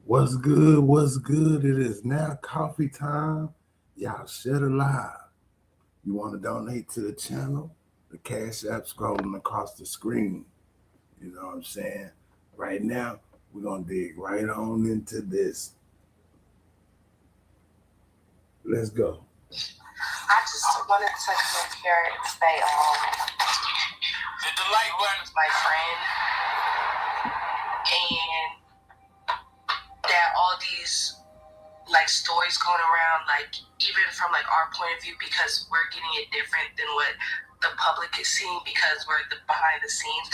What's good? What's good? It is now coffee time. Y'all share the live. You want to donate to the channel? The Cash App scrolling across the screen. You know what I'm saying? Right now, we're going to dig right on into this. Let's go. I just wanted to compare and say, the light was my friend, and that all these like stories going around, like even from like our point of view, because we're getting it different than what the public is seeing because we're the behind the scenes.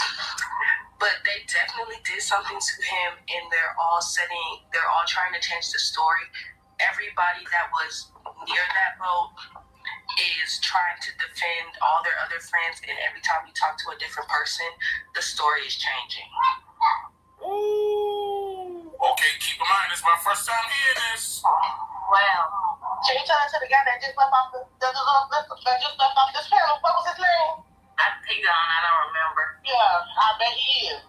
But they definitely did something to him, and they're all trying to change the story. Everybody that was near that boat is trying to defend all their other friends, and every time you talk to a different person, the story is changing. Ooh. Okay, keep in mind, it's my first time hearing this. Well, can you tell us to the guy that just left off this panel? What was his name? I don't remember. Yeah, I bet he is.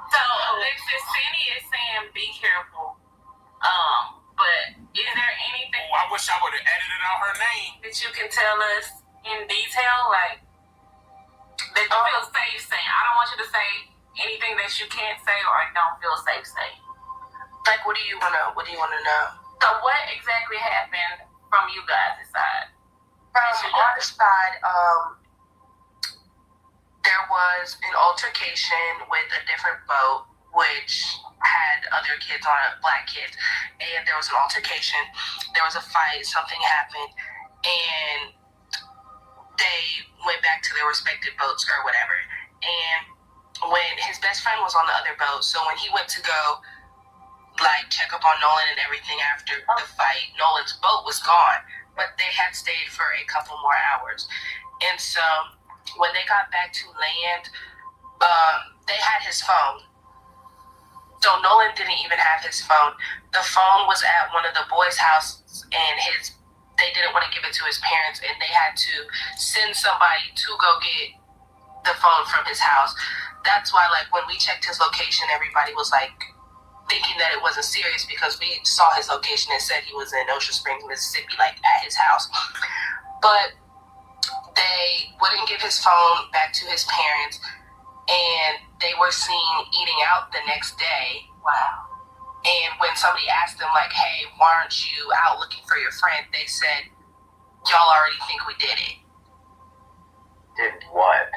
So Alexis, Cindy is saying be careful. But is there anything? I wish I would have edited out her name. That you can tell us in detail, like that you feel safe saying? I don't want you to say anything that you can't say or don't feel safe saying. Like, what do you want to know? So what exactly happened from you guys' side? From our side, there was an altercation with a different boat, which had other kids on it, black kids, and there was an altercation. There was a fight, something happened, and they went back to their respective boats or whatever. And when his best friend was on the other boat, so when he went to go like check up on Nolan and everything after the fight, Nolan's boat was gone, but they had stayed for a couple more hours. And so when they got back to land, they had his phone. So Nolan didn't even have his phone. The phone was at one of the boys' houses, and they didn't want to give it to his parents, and they had to send somebody to go get the phone from his house. That's why, like, when we checked his location, everybody was like thinking that it wasn't serious because we saw his location and said he was in Ocean Springs, Mississippi, like at his house. But they wouldn't give his phone back to his parents, and they were seen eating out the next day. Wow. And when somebody asked them, like, hey, why aren't you out looking for your friend? They said, y'all already think we did it. Did what?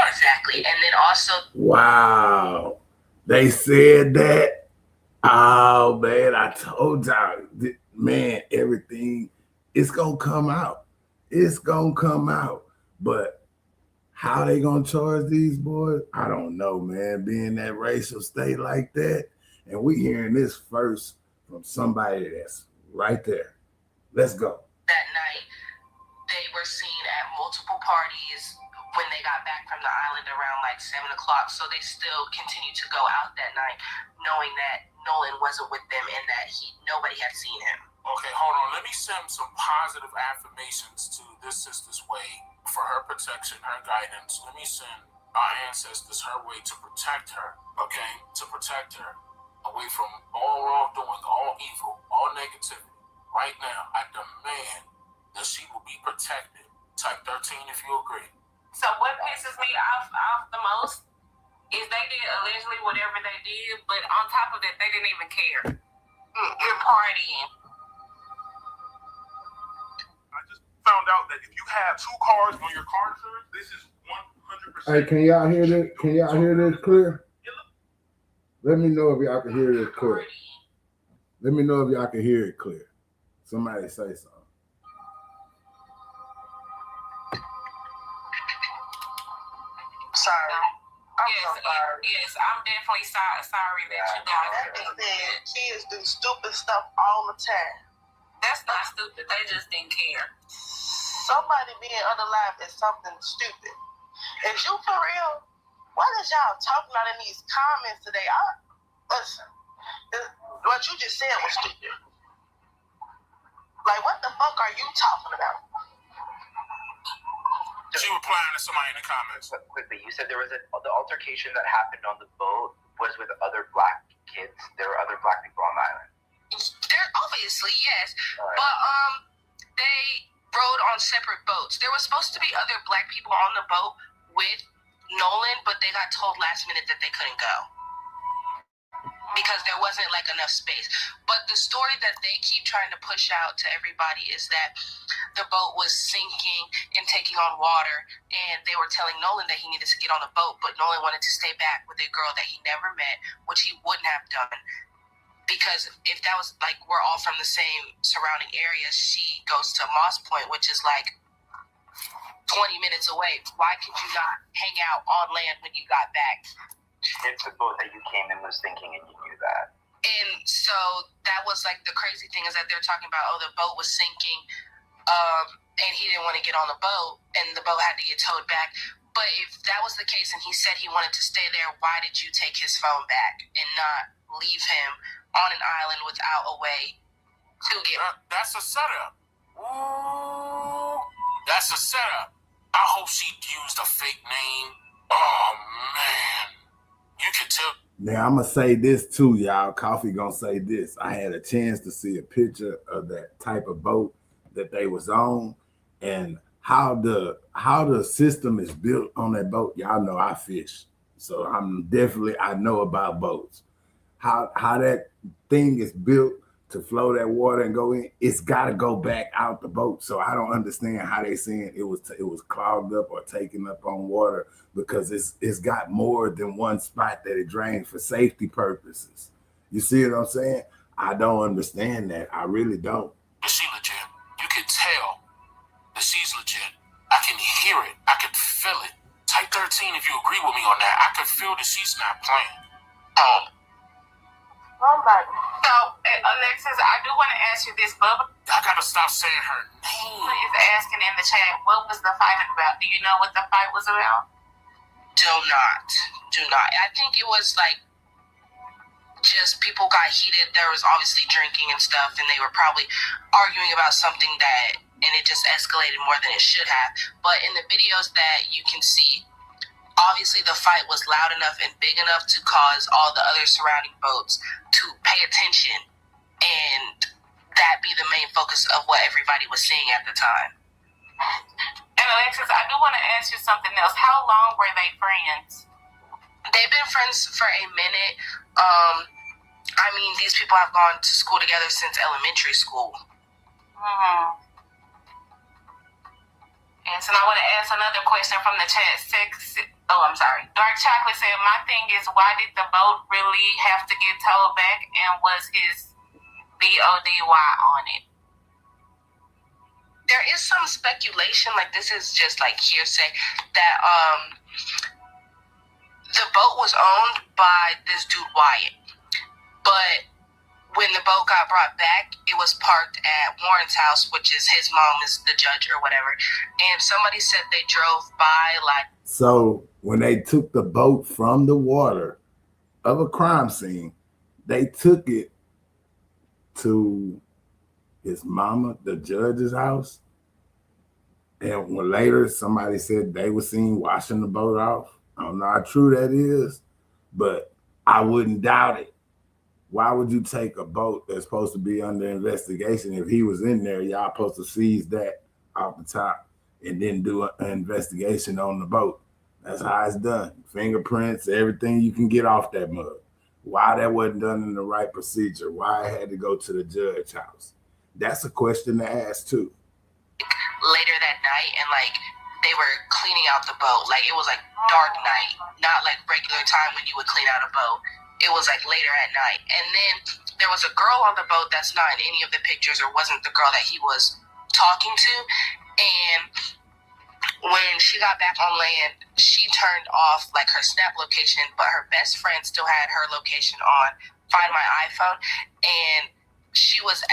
Exactly. And then also... Wow. They said that? Oh, man, I told y'all. Man, everything, it's going to come out. It's going to come out. But how they going to charge these boys? I don't know, man. Being that racial state like that, and we hearing this first from somebody that's right there. Let's go. That night, they were seen at multiple parties when they got back from the island around like 7 o'clock. So they still continued to go out that night, knowing that Nolan wasn't with them and that nobody had seen him. Okay, hold on. Let me send some positive affirmations to this sister's way for her protection, her guidance. Let me send our ancestors her way to protect her, okay? To protect her away from all wrongdoing, all evil, all negativity. Right now, I demand that she will be protected. Type 13 if you agree. So what pisses me off the most is they did allegedly whatever they did, but on top of that, they didn't even care. You're partying. I just found out that if you have 2 cars on your car insurance, this is 100%. Hey, can y'all hear this? Can y'all hear this clear? Let me know if y'all can hear this clear. Let me know if y'all can hear it clear. Somebody say something. Sorry. Yes, I'm definitely sorry that you got it. Kids do stupid stuff all the time. That's not stupid. They just didn't care. Somebody being unalive is something stupid. Is you for real? What is y'all talking about in these comments today? Listen, what you just said was stupid. Like, what the fuck are you talking about? She replying to somebody in the comments. But quickly, you said there was the altercation that happened on the boat was with other black kids. There were other black people on the island. There obviously, yes. Right. But they rode on separate boats. There was supposed to be other black people on the boat with Nolan, but they got told last minute that they couldn't go because there wasn't like enough space. But the story that they keep trying to push out to everybody is that the boat was sinking and taking on water, and they were telling Nolan that he needed to get on the boat, but Nolan wanted to stay back with a girl that he never met, which he wouldn't have done. Because if that was like, we're all from the same surrounding area, she goes to Moss Point, which is like 20 minutes away. Why could you not hang out on land when you got back? It's the boat that you came in was sinking and you knew that. And so that was like the crazy thing is that they're talking about, oh, the boat was sinking, and he didn't want to get on the boat, and the boat had to get towed back. But if that was the case and he said he wanted to stay there, why did you take his phone back and not leave him on an island without a way to get him? That's a setup. Ooh, that's a setup. I hope she used a fake name. Oh, man. You can tell. Now I'm gonna say this too, y'all. Coffee gonna say this. I had a chance to see a picture of that type of boat that they was on, and how the system is built on that boat. Y'all know I fish, so I know about boats. How that thing is built to flow that water and go in, it's got to go back out the boat. So I don't understand how they saying it was clogged up or taken up on water, because it's got more than one spot that it drains for safety purposes. You see what I'm saying? I don't understand that. I really don't. Is she legit? You can tell that she's legit. I can hear it. I can feel it. Type 13 if you agree with me on that. I can feel that she's not playing. So, Alexis, I do want to ask you this. Bubba I gotta stop saying her name. is asking in the chat, what was the fight about? Do you know what the fight was about? Do not. I think it was like just people got heated. There was obviously drinking and stuff, and they were probably arguing about something and it just escalated more than it should have. But in the videos that you can see, obviously the fight was loud enough and big enough to cause all the other surrounding boats to pay attention, and that be the main focus of what everybody was seeing at the time. And Alexis, I do want to ask you something else. How long were they friends? They've been friends for a minute. I mean, these people have gone to school together since elementary school. And so I want to ask another question from the chat. Dark Chocolate said, my thing is, why did the boat really have to get towed back, and was his BODY on it? There is some speculation, like this is just like hearsay, that the boat was owned by this dude Wyatt, but when the boat got brought back, it was parked at Warren's house, which is his mom is the judge or whatever, and somebody said they drove by like. So when they took the boat from the water of a crime scene, they took it to his mama, the judge's house. And when later somebody said they were seen washing the boat off. I don't know how true that is, but I wouldn't doubt it. Why would you take a boat that's supposed to be under investigation? If he was in there, y'all supposed to seize that off the top and then do an investigation on the boat. That's how it's done. Fingerprints, everything you can get off that mug. Why that wasn't done in the right procedure? Why it had to go to the judge's house? That's a question to ask too. Later that night, and like they were cleaning out the boat. Like it was like dark night, not like regular time when you would clean out a boat. It was like later at night. And then there was a girl on the boat that's not in any of the pictures, or wasn't the girl that he was talking to. And when she got back on land, she turned off like her Snap location, but her best friend still had her location on Find My iPhone. And she was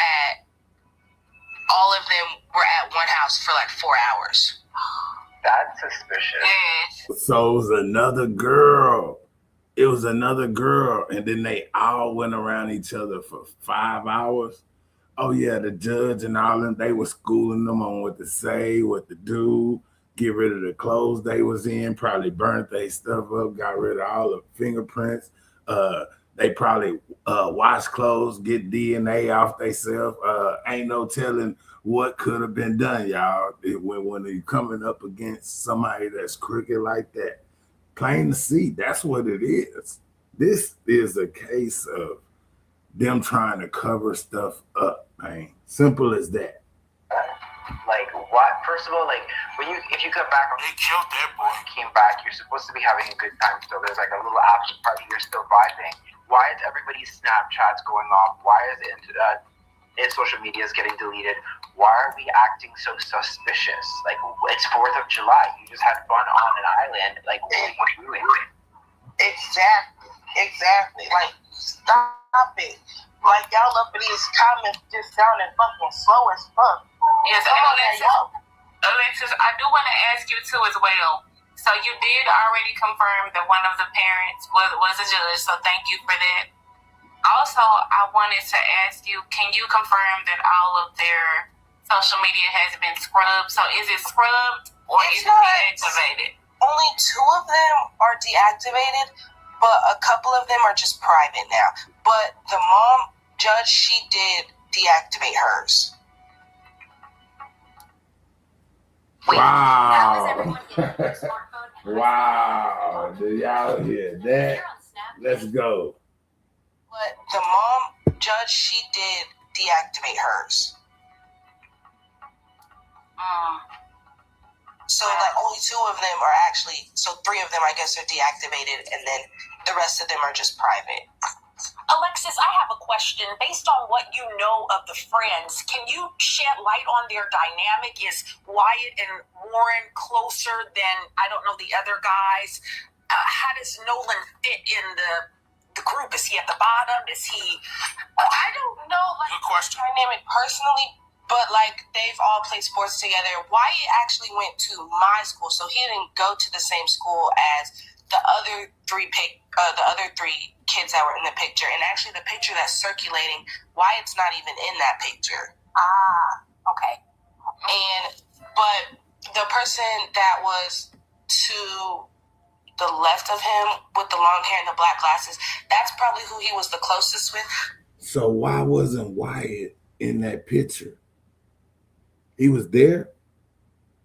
all of them were at one house for like 4 hours. That's suspicious. Yes. So it was another girl. It was another girl. And then they all went around each other for 5 hours. Oh yeah, the judge and all them, they were schooling them on what to say, what to do, get rid of the clothes they was in, probably burnt their stuff up, got rid of all the fingerprints, They probably wash clothes, get DNA off themselves. Ain't no telling what could have been done, y'all. When you're coming up against somebody that's crooked like that, plain to see, that's what it is. This is a case of them trying to cover stuff up, man. Simple as that. Like, what? First of all, like, if you come back, They killed that boy. came back, you're supposed to be having a good time still. There's like a little after party, you're still vibing. Why is everybody's Snapchats going off? Why is social media is getting deleted? Why are we acting so suspicious? Like, it's 4th of July. You just had fun on an island. Like, what are you doing? Exactly. Like, stop it. Like, y'all up in these comments just sounding fucking slow as fuck. Yes, Come on, y'all. Alexis, I do want to ask you too as well. So you did already confirm that one of the parents was a judge, so thank you for that. Also, I wanted to ask you, can you confirm that all of their social media has been scrubbed? So is it scrubbed or It's is it not. deactivated? Only 2 of them are deactivated, but a couple of them are just private now. But the mom judge, she did deactivate hers. Wow. Wow. Did y'all hear that? Let's go. But the mom judge, she did deactivate hers. So like only 2 of them are actually, so 3 of them I guess are deactivated, and then the rest of them are just private. Alexis, I have a question. Based on what you know of the friends, can you shed light on their dynamic? Is Wyatt and Warren closer than, I don't know, the other guys? How does Nolan fit in the group? Is he at the bottom? Is he... I don't know like Good question. dynamic personally, but like they've all played sports together. Wyatt actually went to my school, so he didn't go to the same school as the other 3 kids that were in the picture. And actually the picture that's circulating, Wyatt's not even in that picture. Okay. But the person that was to the left of him with the long hair and the black glasses, that's probably who he was the closest with. So why wasn't Wyatt in that picture? He was there.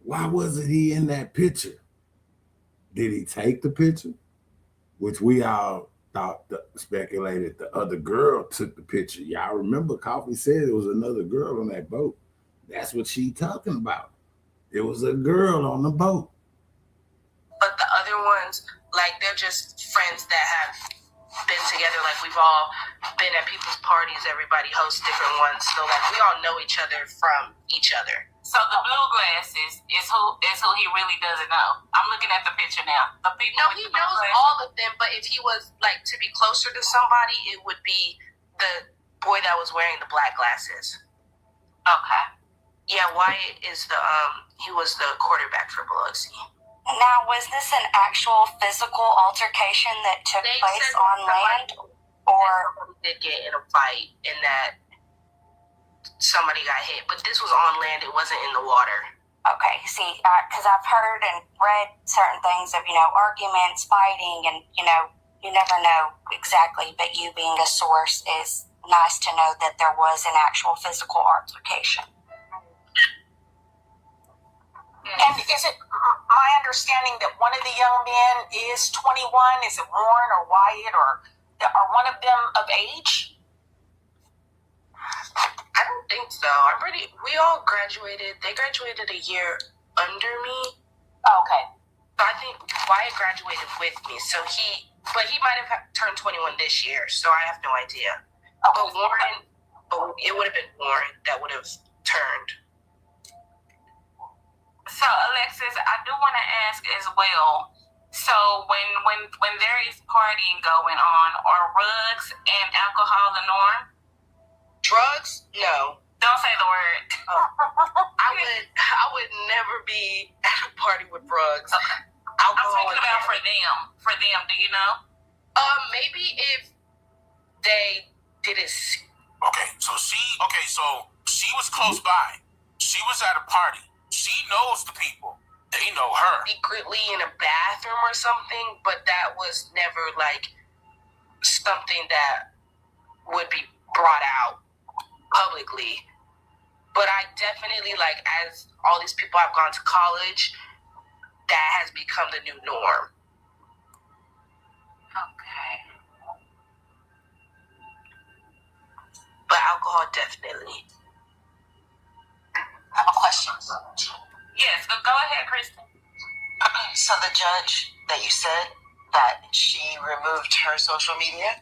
Why wasn't he in that picture? Did he take the picture? Which we all speculated the other girl took the picture. Y'all remember Coffee said it was another girl on that boat. That's what she talking about. It was a girl on the boat. But the other ones, like, they're just friends that have been together. Like, we've all been at people's parties. Everybody hosts different ones. So, like, we all know each other from each other. So the blue glasses is who he really doesn't know. I'm looking at the picture now. The people No, with he the blue knows glasses. all of them, but if he was, like, to be closer to somebody, it would be the boy that was wearing the black glasses. Okay. Yeah, Wyatt is he was the quarterback for Biloxi. Now, was this an actual physical altercation that took They place said on land? Or somebody did get in a fight and that somebody got hit, but this was on land. It wasn't in the water. okay, see, because I've heard and read certain things of, arguments, fighting, and, you never know exactly, but you being a source is nice to know that there was an actual physical altercation. And is it my understanding that one of the young men is 21? Is it Warren or Wyatt, or are one of them of age? I don't think so. We all graduated. They graduated a year under me. Oh, okay. So I think Wyatt graduated with me. So he might have turned 21 this year. So I have no idea. Okay. But it would have been Warren that would have turned. So Alexis, I do want to ask as well. So when there is partying going on, are drugs and alcohol the norm? Drugs? No. Don't say the word. I would never be at a party with drugs. Okay. I'm Alcohol talking about for them. For them, do you know? maybe if they didn't. Okay, so she was close by. She was at a party. She knows the people. They know her. Secretly in a bathroom or something, but that was never like something that would be brought out publicly. But I definitely, like, as all these people have gone to college, that has become the new norm. Okay. But alcohol, definitely. I have a question. Yes, go ahead, Kristen. So the judge that you said that she removed her social media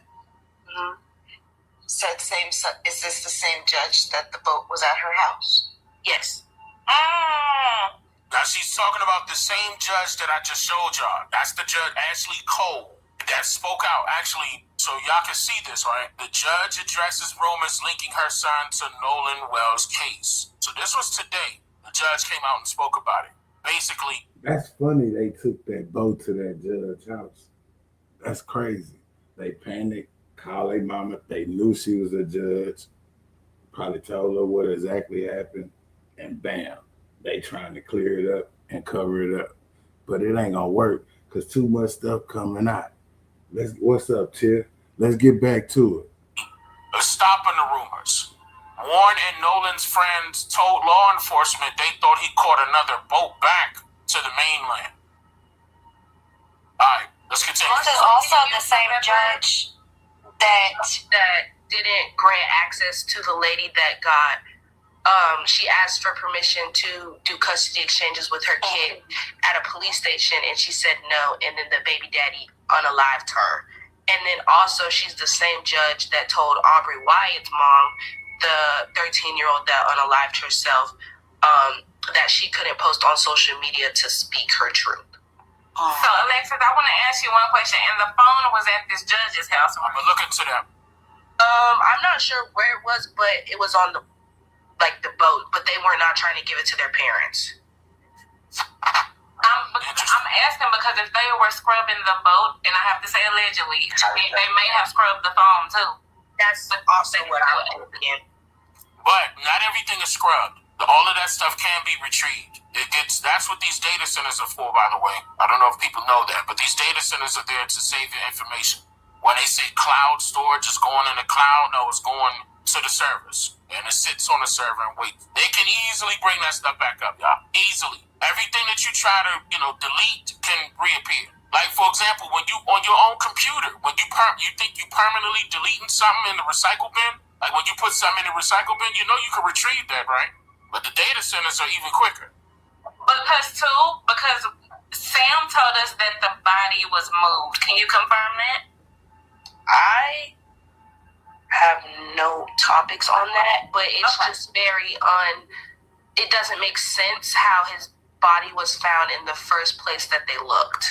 said same. Is this the same judge that the vote was at her house? Yes. Now she's talking about the same judge that I just showed y'all. That's the judge, Ashley Cole, that spoke out. Actually, so y'all can see this, right? The judge addresses rumors linking her son to Nolan Wells' case. So this was today. The judge came out and spoke about it. Basically, That's funny they took that boat to that judge's house. That's crazy. They panicked, called their mama. They knew she was a judge. Probably told her what exactly happened. And bam, they trying to clear it up and cover it up. But it ain't gonna work because too much stuff coming out. What's up, Tia? Let's get back to it. stopping the rumors. Warren and Nolan's friends told law enforcement they thought he caught another boat back to the mainland. All right, let's continue. This is also the same judge that didn't grant access to the lady that got she asked for permission to do custody exchanges with her kid at a police station, and she said no, and then the baby daddy unalived her. And then also she's the same judge that told Aubrey Wyatt's mom, the 13-year-old that unalived herself, that she couldn't post on social media to speak her truth. So, Alexis, I want to ask you one question. And the phone was at this judge's house. I'm gonna look into that. I'm not sure where it was, but it was on the boat. But they were not trying to give it to their parents. I'm asking because if they were scrubbing the boat, and I have to say allegedly, they may have scrubbed the phone too. That's also what I'm thinking. But not everything is scrubbed. All of that stuff can be retrieved. That's what these data centers are for, by the way. I don't know if people know that, but these data centers are there to save your information. When they say cloud storage is going in the cloud, no, it's going to the servers. And it sits on the server and waits. They can easily bring that stuff back up, y'all. Easily. Everything that you try to, delete can reappear. Like, for example, when you, on your own computer, when you think you permanently deleting something in the recycle bin, like when you put something in the recycle bin, you can retrieve that, right? But the data centers are even quicker. Because Sam told us that the body was moved. Can you confirm that? I have no topics on that, but it's just very it doesn't make sense how his body was found in the first place that they looked.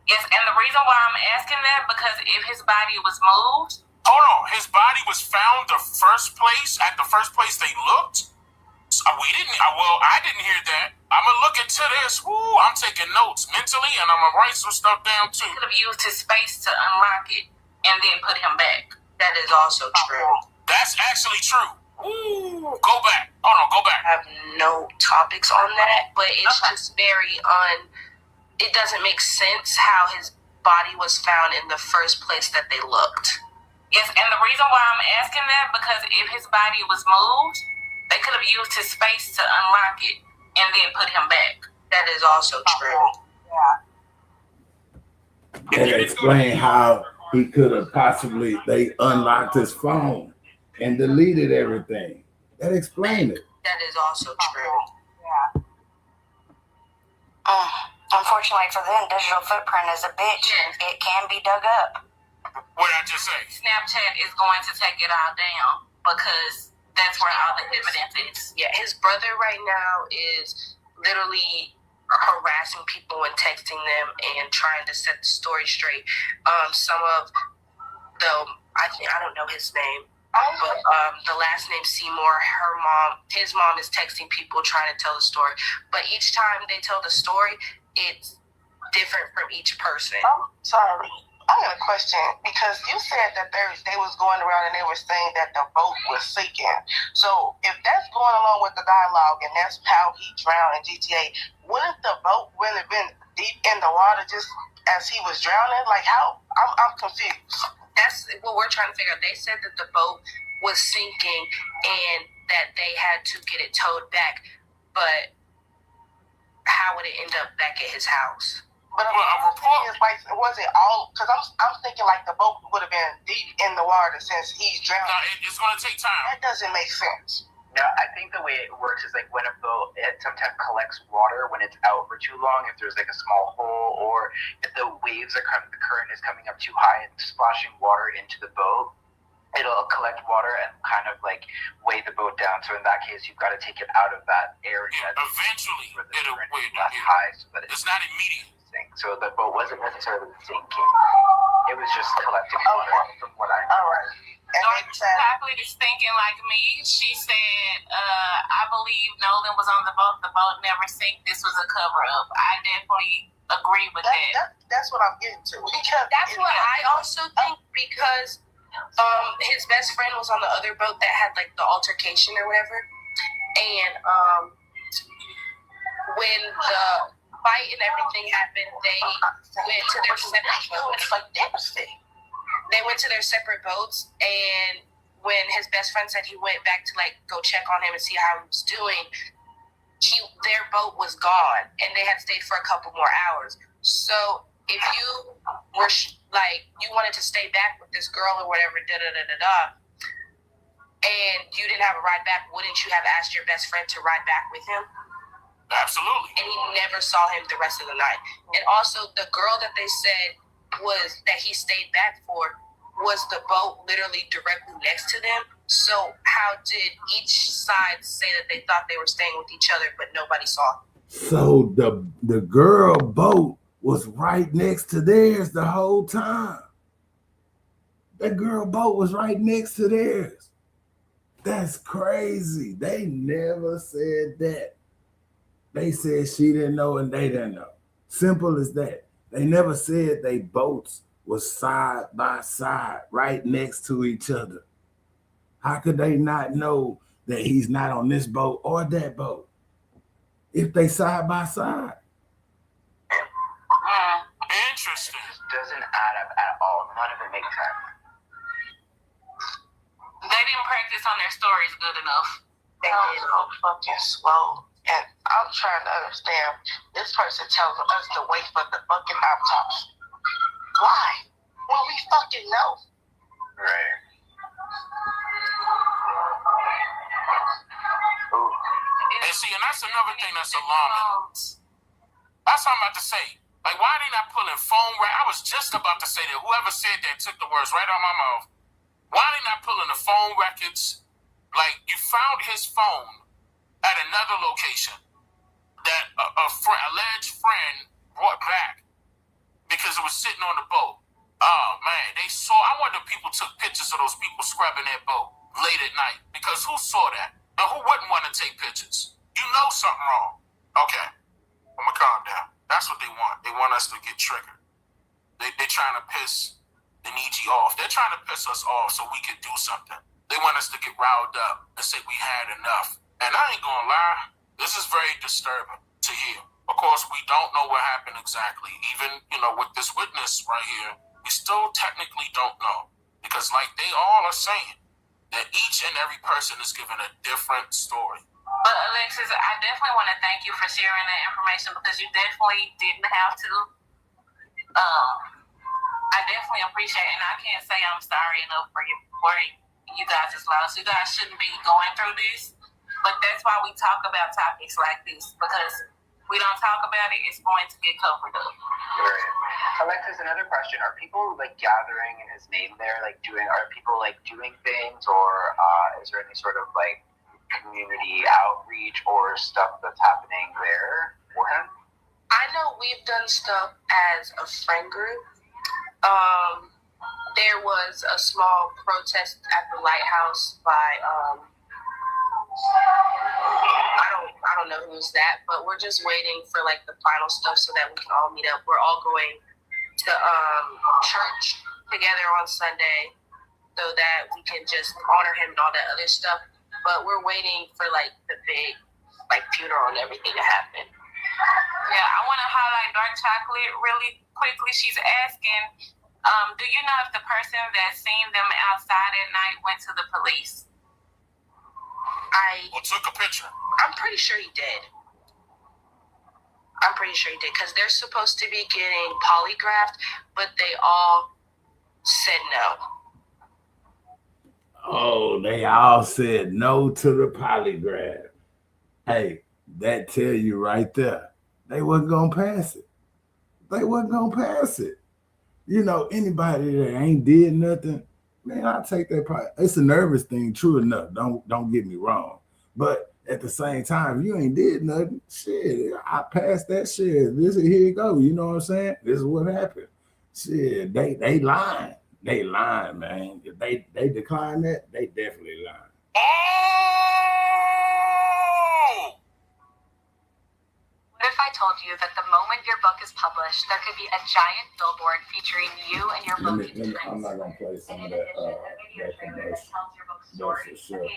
Yes, and the reason why I'm asking that, because if his body was moved... Hold on, his body was found at the first place they looked? I didn't hear that. I'm going to look into this. Woo, I'm taking notes mentally, and I'm going to write some stuff down, too. He could have used his space to unlock it and then put him back. That is also true. That's actually true. Ooh, go back. Hold on, go back. I have no topics on that, but it's just very it doesn't make sense how his body was found in the first place that they looked. Yes, and the reason why I'm asking that, because if his body was moved, they could have used his space to unlock it and then put him back. That is also true. And explain how he could have possibly, they unlocked his phone and deleted everything. That explained it. That is also true. Unfortunately for them, digital footprint is a bitch and it can be dug up. What did I just say? Snapchat is going to take it all down because that's where all the evidence is. Yeah, his brother right now is literally harassing people and texting them and trying to set the story straight. Some of I don't know his name, but the last name Seymour, his mom is texting people trying to tell the story. But each time they tell the story, it's different from each person. I'm sorry. I got a question, because you said that they was going around and they were saying that the boat was sinking. So if that's going along with the dialogue and that's how he drowned in GTA, wouldn't the boat really been deep in the water just as he was drowning? Like, how? I'm confused. That's what we're trying to figure out. They said that the boat was sinking and that they had to get it towed back, but how would it end up back at his house? But is like, was it all? Because I'm thinking like the boat would have been deep in the water since he's drowned. No, it's going to take time. That doesn't make sense. No, I think the way it works is like when a boat, it sometimes collects water when it's out for too long, if there's like a small hole, or if the waves are coming, the current is coming up too high and splashing water into the boat, it'll collect water and kind of like weigh the boat down. So in that case, you've got to take it out of that area. Yeah, eventually, where the it'll current weigh is it less down. high, so that It's not immediate. So the boat wasn't necessarily sinking. It was just collecting water, from what I know. All right. And Dark they said, Chocolate is thinking like me. She said, I believe Nolan was on the boat. The boat never sank. This was a cover-up. I definitely agree with that. that's what I'm getting to. Because That's what I also think, because his best friend was on the other boat that had like the altercation or whatever, and when the fight and everything happened, they went to their separate boats. like devastating. They went to their separate boats, and when his best friend said he went back to like go check on him and see how he was doing, their boat was gone, and they had stayed for a couple more hours. So if you were you wanted to stay back with this girl or whatever, and you didn't have a ride back, wouldn't you have asked your best friend to ride back with him? Absolutely. And he never saw him the rest of the night. And also, the girl that they said was that he stayed back for was the boat literally directly next to them. So how did each side say that they thought they were staying with each other, but nobody saw? So the girl boat was right next to theirs the whole time. That girl boat was right next to theirs. That's crazy. They never said that. They said she didn't know and they didn't know. Simple as that. They never said they boats was side by side, right next to each other. How could they not know that he's not on this boat or that boat if they side by side? Interesting. It doesn't add up at all. None of it makes sense. They didn't practice on their stories good enough. They get so fucking slow. And I'm trying to understand. This person tells us to wait for the fucking autopsy. Why? When we fucking know. Right. And see, and that's another thing that's alarming. That's what I'm about to say. Like, why are they not pulling phone I was just about to say that. Whoever said that took the words right out of my mouth. Why are they not pulling the phone records? Like, you found his phone at another location that a alleged friend brought back because it was sitting on the boat. Oh, man, they saw. I wonder if people took pictures of those people scrubbing that boat late at night, because who saw that? And who wouldn't want to take pictures? You know something wrong. Okay, I'm going to calm down. That's what they want. They want us to get triggered. They're trying to piss the Nietzsche off. They're trying to piss us off so we can do something. They want us to get riled up and say we had enough. And I ain't gonna lie, this is very disturbing to hear. Of course, we don't know what happened exactly. Even, with this witness right here, we still technically don't know. Because like they all are saying, that each and every person is given a different story. But Alexis, I definitely want to thank you for sharing that information, because you definitely didn't have to. I definitely appreciate it, and I can't say I'm sorry enough for you guys' loss. You guys shouldn't be going through this, but that's why we talk about topics like this, because we don't talk about it, it's going to get covered up. Right. Alexis, another question: are people like gathering in his name there, are people doing things, or is there any sort of community outreach or stuff that's happening there for him? I know we've done stuff as a friend group. There was a small protest at the lighthouse by I don't know who's that, but we're just waiting for the final stuff so that we can all meet up. We're all going to church together on Sunday so that we can just honor him and all that other stuff. But we're waiting for the big funeral and everything to happen. Yeah, I want to highlight Dark Chocolate really quickly. She's asking, Do you know if the person that seen them outside at night went to the police? Or took a picture? I'm pretty sure he did. Because they're supposed to be getting polygraphed, but they all said no. Oh, they all said no to the polygraph. Hey, that tell you right there. They wasn't going to pass it. You know, anybody that ain't did nothing, man, I'll take that part. It's a nervous thing, true enough. Don't get me wrong. But at the same time, if you ain't did nothing, shit, I passed that shit. Here you go. You know what I'm saying? This is what happened. Shit, they lying. They lying, man. If they decline that, they definitely lying. Oh! What if I told you that the moment your book is published, there could be a giant billboard featuring you and your book? I'm not gonna play some of that commercial. That's for sure.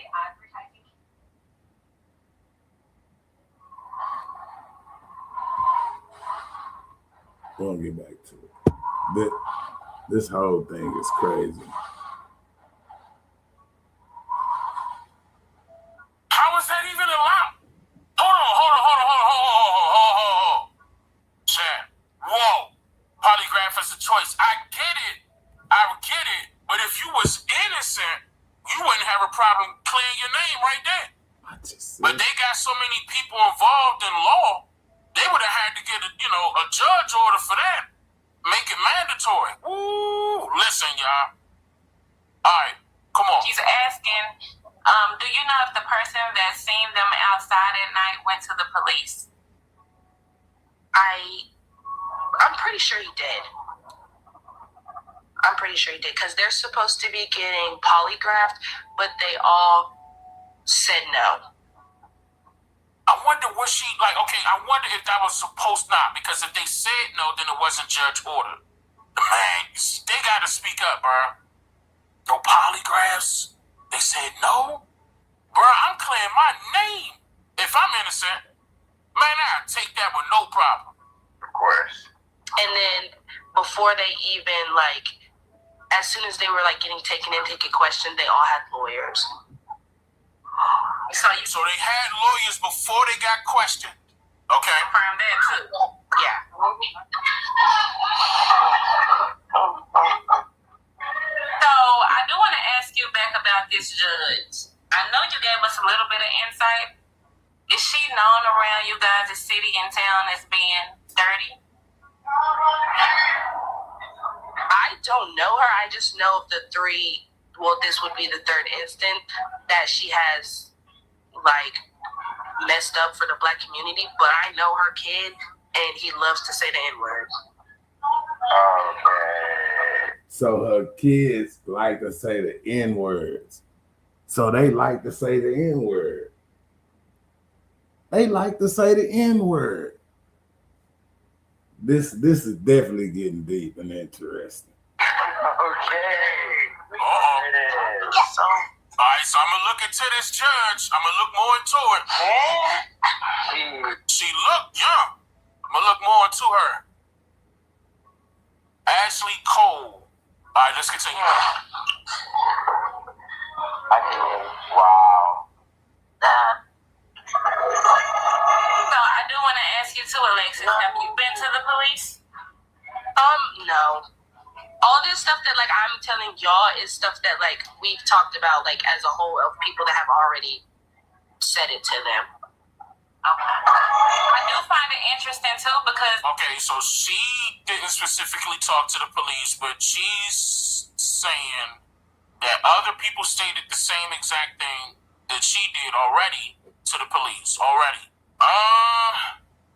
We'll get back to it. This whole thing is crazy. How is that even allowed? Hold on. Chad, whoa. Polygraph is a choice. I get it. But if you was innocent, you wouldn't have a problem clearing your name right there. But they got so many people involved in law, they would have had to get a judge order for that. Make it mandatory. Ooh, listen, y'all. All right, come on. She's asking, do you know if the person that seen them outside at night went to the police? I'm pretty sure he did. Because they're supposed to be getting polygraphed, but they all said no. I wonder was she like, okay, I wonder if that was supposed not, because if they said no, then it wasn't judge ordered. Man, they gotta speak up, bro. No polygraphs? They said no? Bro, I'm clearing my name. If I'm innocent, man, I'll take that with no problem. Of course. And then before they even as soon as they were getting taken in, taking questioned, they all had lawyers. So they had lawyers before they got questioned. Okay. Confirm that too. Yeah. So I do want to ask you back about this judge. I know you gave us a little bit of insight. Is she known around you guys' city and town as being dirty? I don't know her. I just know of the three. Well, this would be the third instant that she has messed up for the black community, but I know her kid and he loves to say the N-word. Okay. So her kids like to say the N-words. So they like to say the N-word. This is definitely getting deep and interesting. Okay. Uh-oh. It is. So All right, so I'm going to look into this judge. I'm going to look more into it. She looked young. I'm going to look more into her. Ashley Cole. All right, let's continue. I mean, wow. So I do want to ask you too, Alexis. Have you been to the police? No. All this stuff that I'm telling y'all is stuff that we've talked about as a whole of people that have already said it to them. Okay. I do find it interesting too because Okay, so she didn't specifically talk to the police, but she's saying that other people stated the same exact thing that she did already to the police already.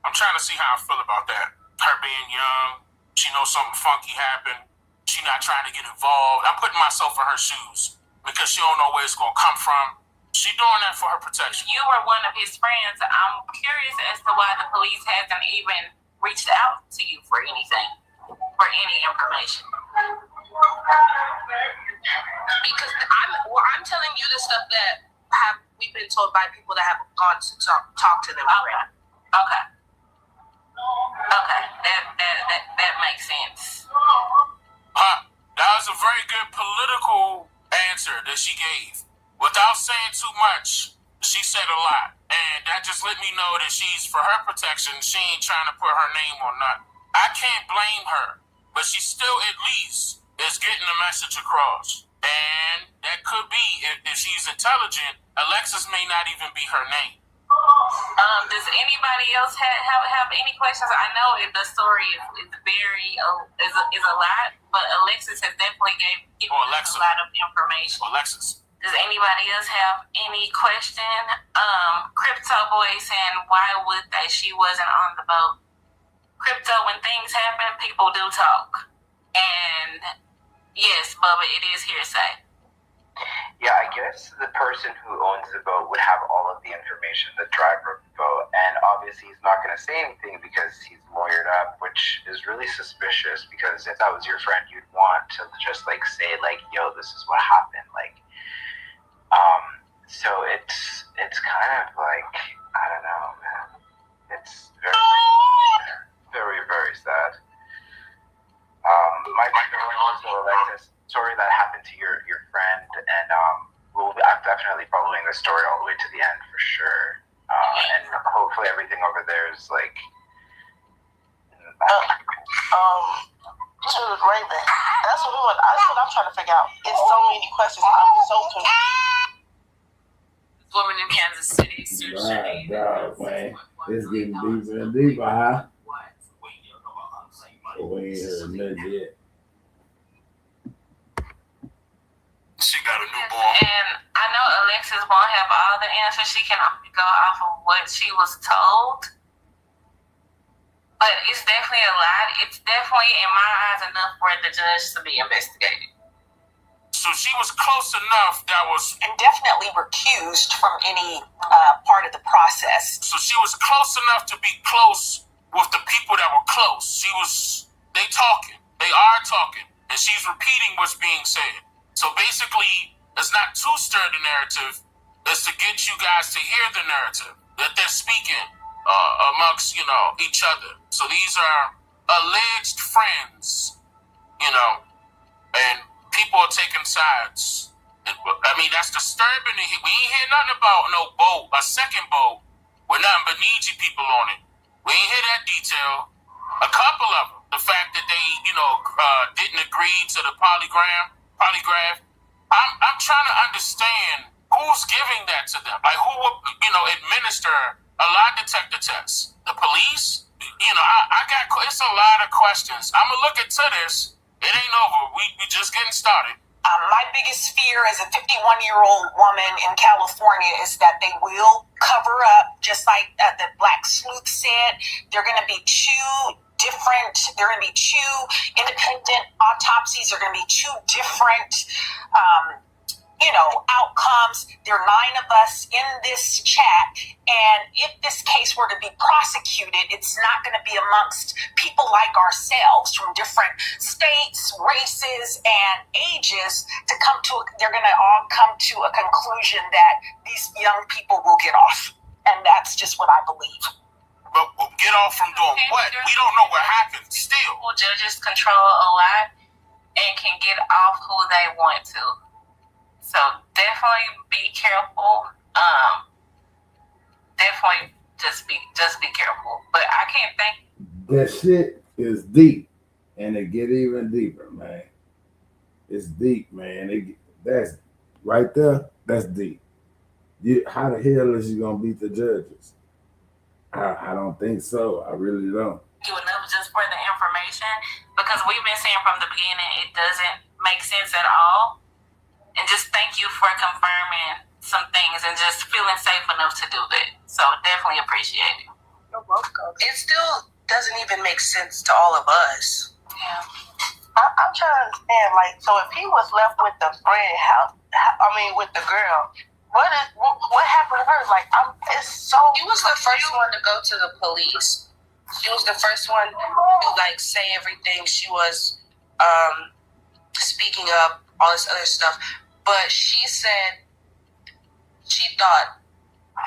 I'm trying to see how I feel about that. Her being young, she knows something funky happened. She not trying to get involved. I'm putting myself in her shoes because she don't know where it's gonna come from. She doing that for her protection. you were one of his friends. I'm curious as to why the police hasn't even reached out to you for anything, for any information. Because I'm telling you the stuff that we've been told by people that have gone to talk to them already. Okay. That makes sense. Huh? that she gave. Without saying too much, she said a lot. And that just let me know that she's, for her protection, she ain't trying to put her name on nothing. I can't blame her, but she still at least is getting the message across. And that could be, if she's intelligent, Alexis may not even be her name. Does anybody else have any questions? I know the story is very is a lot, but Alexis has definitely given us a lot of information. Alexis. Does anybody else have any question? Crypto Boy saying, why would they? She wasn't on the boat. Crypto, when things happen, people do talk. And yes, Bubba, it is hearsay. Yeah, I guess the person who owns the boat would have all of the information, the driver of the boat, and obviously he's not going to say anything because he's lawyered up, which is really suspicious because if that was your friend, you'd want to just like say like, yo, this is what happened. Like, so it's kind of like, I don't know, man. It's very, very sad. My story also, Alexis, story that happened to your friend, and I'm definitely following the story all the way to the end for sure. And hopefully everything over there is like. To Raven, that's what I'm trying to figure out. It's so many questions. I'm so confused. This woman in Kansas City sued Shanae. Man. It's getting deeper and deeper, huh? We ain't heard nothing yet. She got a newborn. And I know Alexis won't have all the answers. She can only go off of what she was told. But it's definitely a lot. It's definitely, in my eyes, enough for the judge to be investigated. So she was close enough that was... And definitely recused from any part of the process. So she was close enough to be close with the people that were close. They talking. They are talking. And she's repeating what's being said. So basically, it's not to stir the narrative. It's to get you guys to hear the narrative. That they're speaking amongst, each other. So these are alleged friends, and people are taking sides. I mean, that's disturbing. We ain't hear nothing about no boat, a second boat, with nothing but Niji people on it. We ain't hear that detail. A couple of them. The fact that they, didn't agree to the polygraph. I'm trying to understand who's giving that to them. Like, who would, administer a lie detector test? The police? It's a lot of questions. I'm going to look into this. It ain't over. We just getting started. My biggest fear as a 51-year-old woman in California is that they will cover up, just like the Black Sleuth said. They're going to be two independent autopsies. They're going to be two different, outcomes. There are 9 of us in this chat. And if this case were to be prosecuted, it's not going to be amongst people like ourselves from different states, races, and ages they're going to all come to a conclusion that these young people will get off. And that's just what I believe. But get off from doing what? We don't know what happened still. Well, judges control a lot and can get off who they want to. So definitely be careful. Definitely just be careful. But I can't think. That shit is deep, and it get even deeper, man. It's deep, man. That's right there. That's deep. How the hell is you gonna beat the judges? I don't think so. I really don't. You enough just for the information, because we've been saying from the beginning it doesn't make sense at all. And just thank you for confirming some things and just feeling safe enough to do that. So definitely appreciate it. You're welcome. It still doesn't even make sense to all of us. Yeah. I'm trying to understand, so if he was left with the friend, with the girl, what happened to her? It's so. She was the first one to go to the police. She was the first one to say everything. She was speaking up, all this other stuff. But she said she thought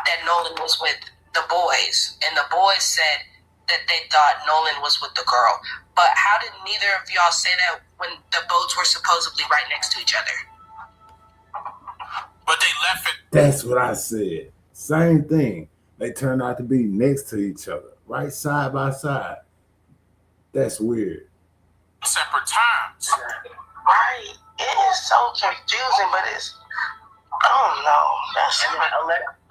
that Nolan was with the boys, and the boys said that they thought Nolan was with the girl. But how did neither of y'all say that when the boats were supposedly right next to each other? But they left it. That's what I said. Same thing. They turned out to be next to each other, right side by side. That's weird. Separate times. Right. It is so confusing, but it's, I don't know. That's And then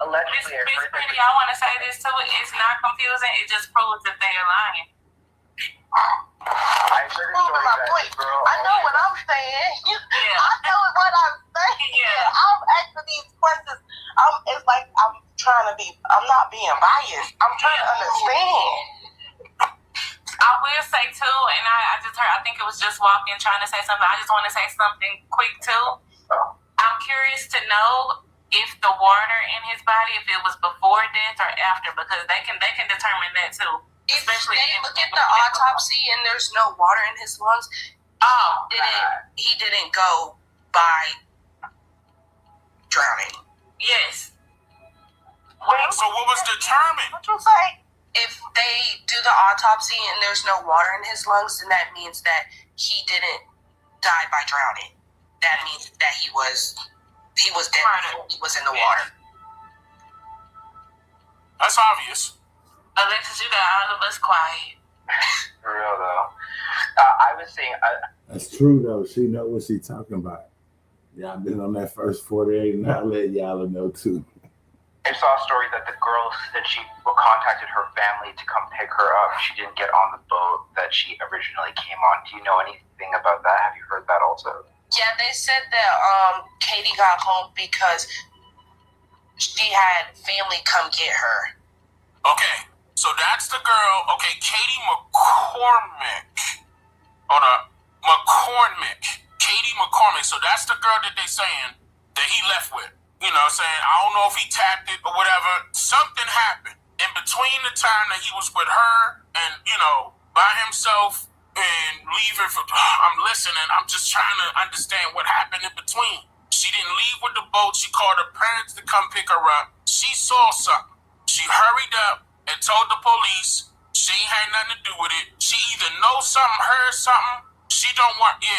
allegedly, I Miss heard that Pretty, I want to say this too. It's not confusing. It just proves that they are lying. I heard a proving story my that point. the girl. I know what I'm saying. Yeah. I know what I'm saying. Yeah. I'm asking these questions. It's like I'm trying to be. I'm not being biased. I'm trying to understand. I will say too, and I just heard. I think it was just walking trying to say something. I just want to say something quick too. I'm curious to know if the water in his body, if it was before death or after, because they can determine that too. If Especially they look at the autopsy and there's no water in his lungs, he didn't go by drowning. Yes. So what was determined? What you say? If they do the autopsy and there's no water in his lungs, then that means that he didn't die by drowning. That means that he was dead before he was in the water. That's obvious. Alexis, you got all of us quiet. For real though. I was saying. That's true though. She know what she talking about. Y'all been on that first 48, and I'll let y'all know too. I saw a story that the girl said she contacted her family to come pick her up. She didn't get on the boat that she originally came on. Do you know anything about that? Have you heard that also? Yeah, they said that Katie got home because she had family come get her. Okay, so that's the girl. Okay, Katie McCormick. Hold up. Katie McCormick. So that's the girl that they saying that he left with. You know what I'm saying? I don't know if he tapped it or whatever. Something happened in between the time that he was with her and, by himself and leaving for, I'm listening. I'm just trying to understand what happened in between. She didn't leave with the boat. She called her parents to come pick her up. She saw something. She hurried up and told the police she ain't had nothing to do with it. She either knows something, heard something. She don't want, McCornmick.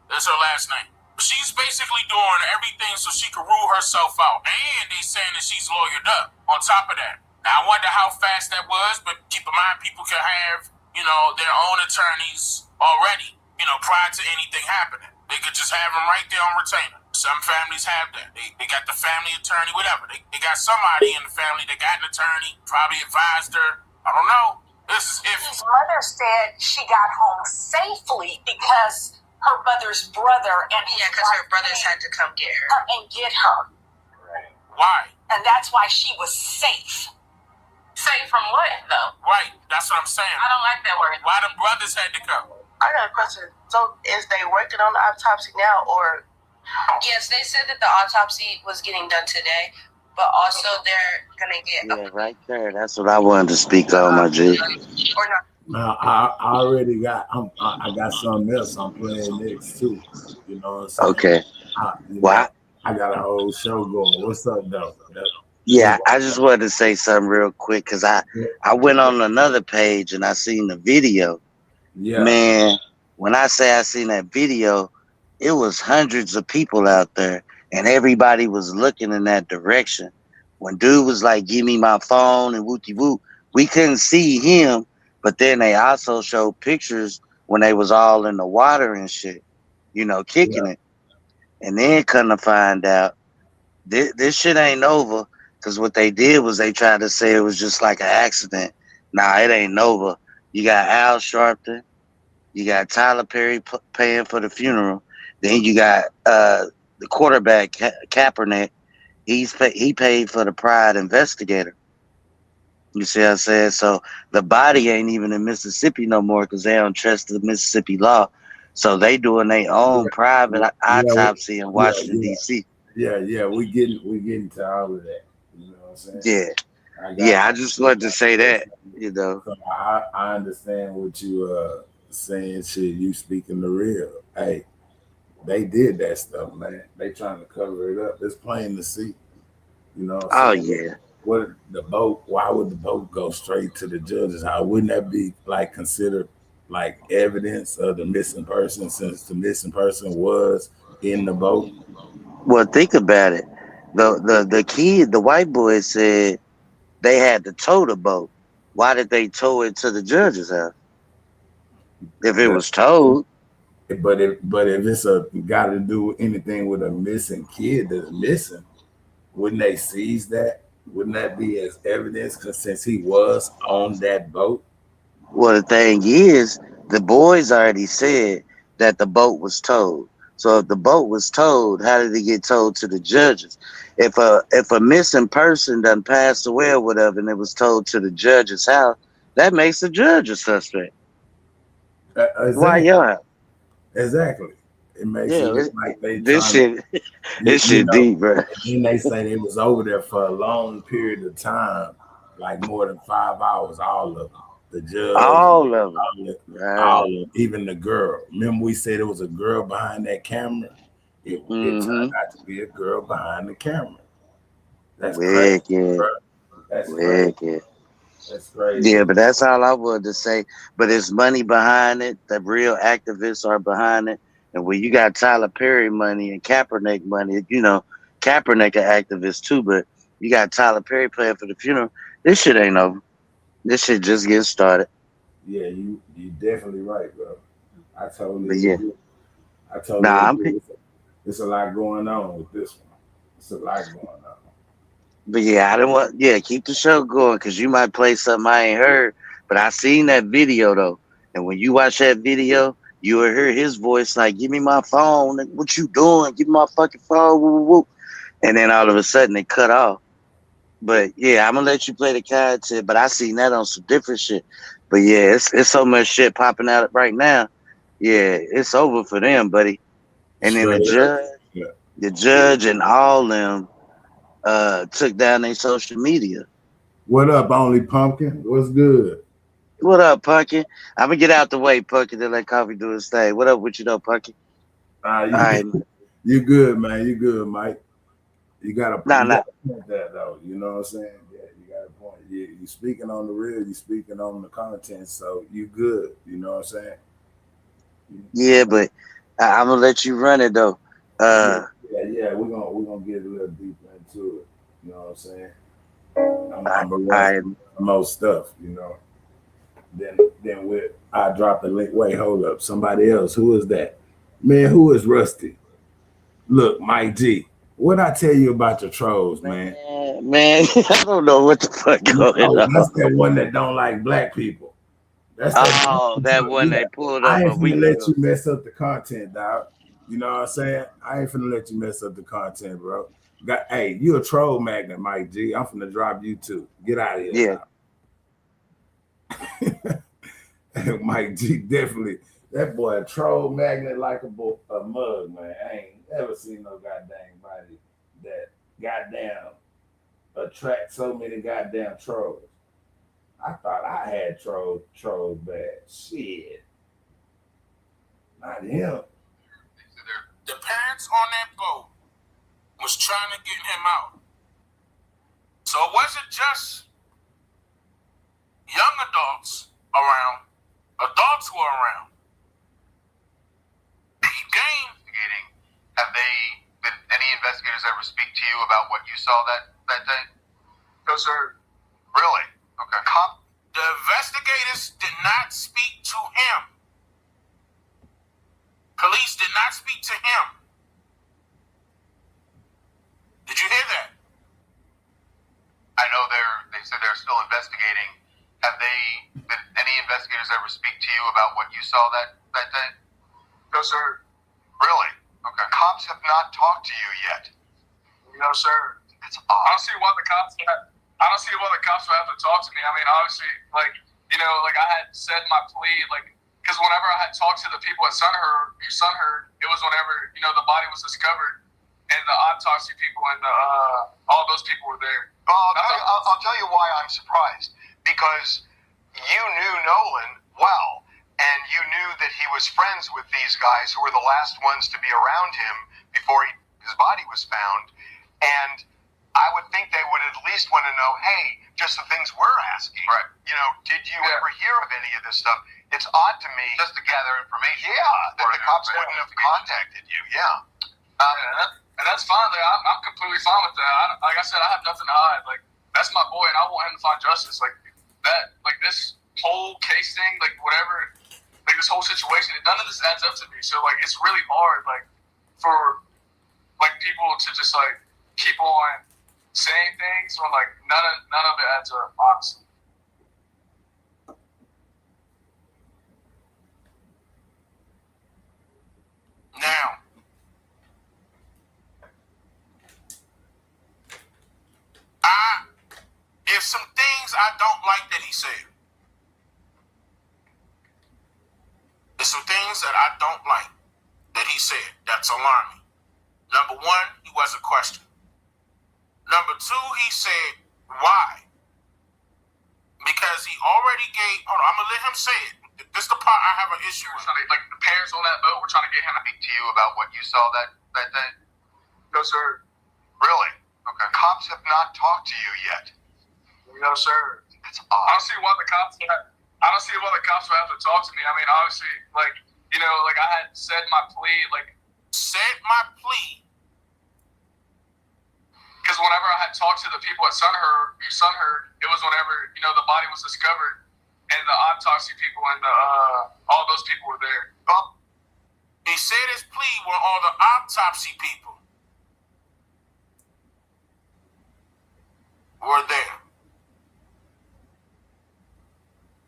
That's her last name. She's basically doing everything so she can rule herself out. And they saying that she's lawyered up on top of that. Now, I wonder how fast that was, but keep in mind, people can have, their own attorneys already, prior to anything happening. They could just have them right there on retainer. Some families have that. They got the family attorney, whatever. They got somebody in the family that got an attorney, probably advised her. I don't know. This is iffy. His mother said she got home safely because her mother's brother and because her brothers had to come get her. And get her. Right. Why? And that's why she was safe. Safe from what, though? Right. That's what I'm saying. I don't like that word. Why the brothers had to come? I got a question. So, is they working on the autopsy now, or? Yes, they said that the autopsy was getting done today, but also they're gonna get right there. That's what I wanted to speak on, my G. or not. Now I already got. I got something else I'm playing next too. You know what I'm saying? Okay. I got a whole show going. What's up, though? Yeah, I just wanted to say something real quick because I went on another page and I seen the video. Yeah. Man, when I say I seen that video, it was hundreds of people out there and everybody was looking in that direction. When dude was like, "Give me my phone," and wooty whoop, we couldn't see him. But then they also showed pictures when they was all in the water and shit, kicking it. And then come to find out, this shit ain't over. Because what they did was they tried to say it was just like an accident. Nah, it ain't over. You got Al Sharpton. You got Tyler Perry paying for the funeral. Then you got the quarterback, Kaepernick. He paid for the private investigator. You see what I'm saying? So the body ain't even in Mississippi no more because they don't trust the Mississippi law. So they doing their own private autopsy in Washington, D.C. Yeah, we getting to all of that. You know what I'm saying? Yeah. I just wanted to say that, So I understand what you saying. Shit, you speaking the real. Hey, they did that stuff, man. They trying to cover it up. It's plain to see. You know what I'm saying? Yeah. What the boat? Why would the boat go straight to the judge's house? Wouldn't that be like considered like evidence of the missing person, since the missing person was in the boat? Well, think about it. The kid, the white boy said they had to tow the boat. Why did they tow it to the judge's house? If it was towed. But if it's got to do with anything with a missing kid that's missing, wouldn't they seize that? Wouldn't that be as evidence? Because since he was on that boat. Well, the thing is, the boys already said that the boat was towed. So if the boat was towed, how did it get towed to the judges? If a missing person done passed away or whatever, and it was towed to the judge's house, that makes the judge a suspect. Exactly. Why y'all? Exactly. It makes it look like they this shit. This shit deep, bro. And they say they was over there for a long period of time, like more than 5 hours. All of them, the judge, all of them, all of them, even the girl. Remember, we said it was a girl behind that camera. It turned out to be a girl behind the camera. That's wicked. Crazy, bro. That's wicked. Crazy. That's crazy. Yeah, but that's all I wanted to say. But it's money behind it. The real activists are behind it. And when you got Tyler Perry money and Kaepernick money, you know, Kaepernick an activist too, but you got Tyler Perry paying for the funeral. This shit ain't over. This shit just getting started. Yeah, you definitely right, bro. I totally agree. agree. It's a lot going on with this one. It's a lot going on. But yeah, I don't want. Yeah, keep the show going because you might play something I ain't heard. But I seen that video though, and when you watch that video, you will hear his voice like, "Give me my phone. What you doing? Give me my fucking phone." Woo, woo, woo. And then all of a sudden it cut off. But yeah, I'm gonna let you play the content. But I seen that on some different shit. But yeah, it's so much shit popping out right now. Yeah, it's over for them, buddy. And then the judge and all them took down their social media. What up, Only Pumpkin? What's good? What up, Pumpkin? I'm gonna get out the way, Pumpkin, and let Coffee do his thing. What up with you, though, Pumpkin? You good, man. You good, Mike. You got a point that though. You know what I'm saying? Yeah, you got a point. You speaking on the real. You speaking on the content. So you good. You know what I'm saying? Yeah, but I'm gonna let you run it though. Yeah. We're gonna get a little deeper into it. You know what I'm saying? I'm gonna more stuff. You know. Then I drop the link. Wait, hold up. Somebody else. Who is that? Man, who is Rusty? Look, Mike G. What I tell you about the trolls, man? Man, I don't know what the fuck going on. That's that one that don't like black people. That's that one they pulled up. I ain't finna let you mess up the content, dog. You know what I'm saying? I ain't finna let you mess up the content, bro. Hey, you a troll magnet, Mike G. I'm finna drop you too. Get out of here. Yeah. Mike G, definitely. That boy a troll magnet like a mug, man. I ain't ever seen no goddamn body that goddamn attract so many goddamn trolls. I thought I had trolls bad. Shit. Not him. The parents on that boat was trying to get him out. So it wasn't just young adults around, adults were around. Have any investigators ever speak to you about what you saw that day? No, sir. Really? Okay. The investigators did not speak to him. Police did not speak to him. Did you hear that? I know they said they're still investigating. Did any investigators ever speak to you about what you saw that day? No, sir. Really? Okay. Cops have not talked to you yet. No, sir. It's odd. I don't see why the cops would have to talk to me. I mean, obviously, I had said my plea, because whenever I had talked to the people at Sunherd, it was whenever, the body was discovered and the autopsy people and all those people were there. I'll tell you why I'm surprised. Because you knew Nolan well. And you knew that he was friends with these guys who were the last ones to be around him before his body was found. And I would think they would at least want to know, hey, just the things we're asking. Right. Did you ever hear of any of this stuff? It's odd to me. Just to gather information. Yeah, that the cops wouldn't have contacted you. Yeah. And that's fine. Like, I'm completely fine with that. Like I said, I have nothing to hide. Like, that's my boy, and I want him to find justice. Like that. Like this whole case thing. Like whatever. Like this whole situation. None of this adds up to me. So like, it's really hard. Like for like people to just like keep on saying things when like none of it adds up. Honestly. Now, there's some things I don't like that he said. There's some things that I don't like that he said that's alarming. Number one, he wasn't questioned. Number two, he said, why? Because he already gave, hold on, I'm going to let him say it. This is the part I have an issue with. Like the parents on that boat were trying to get him to speak to you about what you saw that day. No, sir. Really? Okay. Cops have not talked to you yet. No, sir. That's odd. I don't see why the cops would have to talk to me. I mean, obviously, like, you know, like I had said my plea, because whenever I had talked to the people at Sunherd, it was whenever, you know, the body was discovered and the autopsy people and all those people were there. Oh, he said his plea were all the autopsy people were there.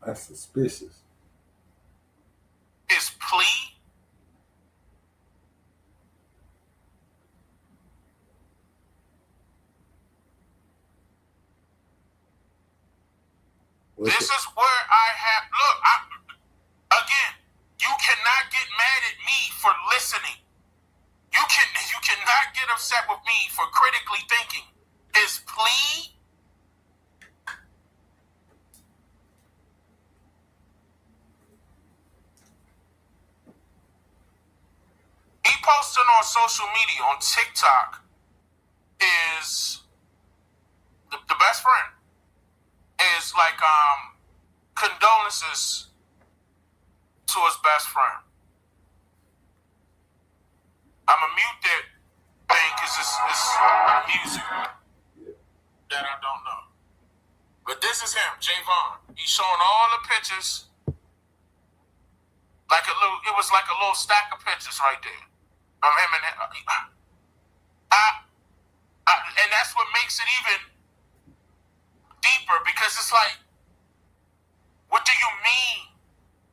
That's suspicious. His plea? This is where I have, again, you cannot get mad at me for listening. You cannot get upset with me for critically thinking. His plea? He posted on social media, on TikTok, is the best friend is like condolences to his best friend. I'm gonna mute that thing because it's music that I don't know. But this is him, Javon. He's showing all the pictures. It was like a little stack of pictures right there of him and and that's what makes it even deeper, because it's like, what do you mean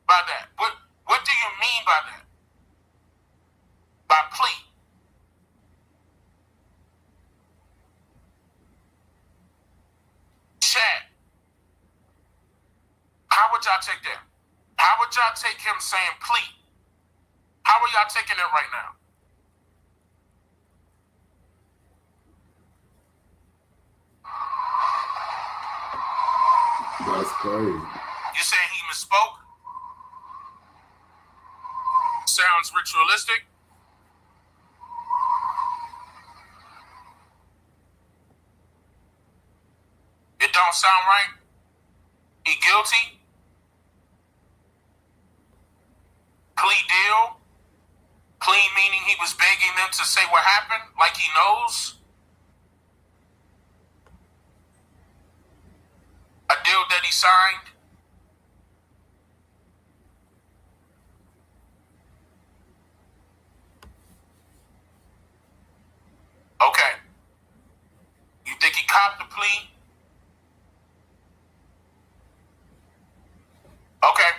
by that? What do you mean by that? By plea? Chat. How would y'all take that? How would y'all take him saying plea? How are y'all taking it right now? That's crazy. You saying he misspoke? Sounds ritualistic? It don't sound right? He guilty? Plea deal? Plea meaning he was begging them to say what happened, like he knows? A deal that he signed? Okay. You think he copped the plea? Okay.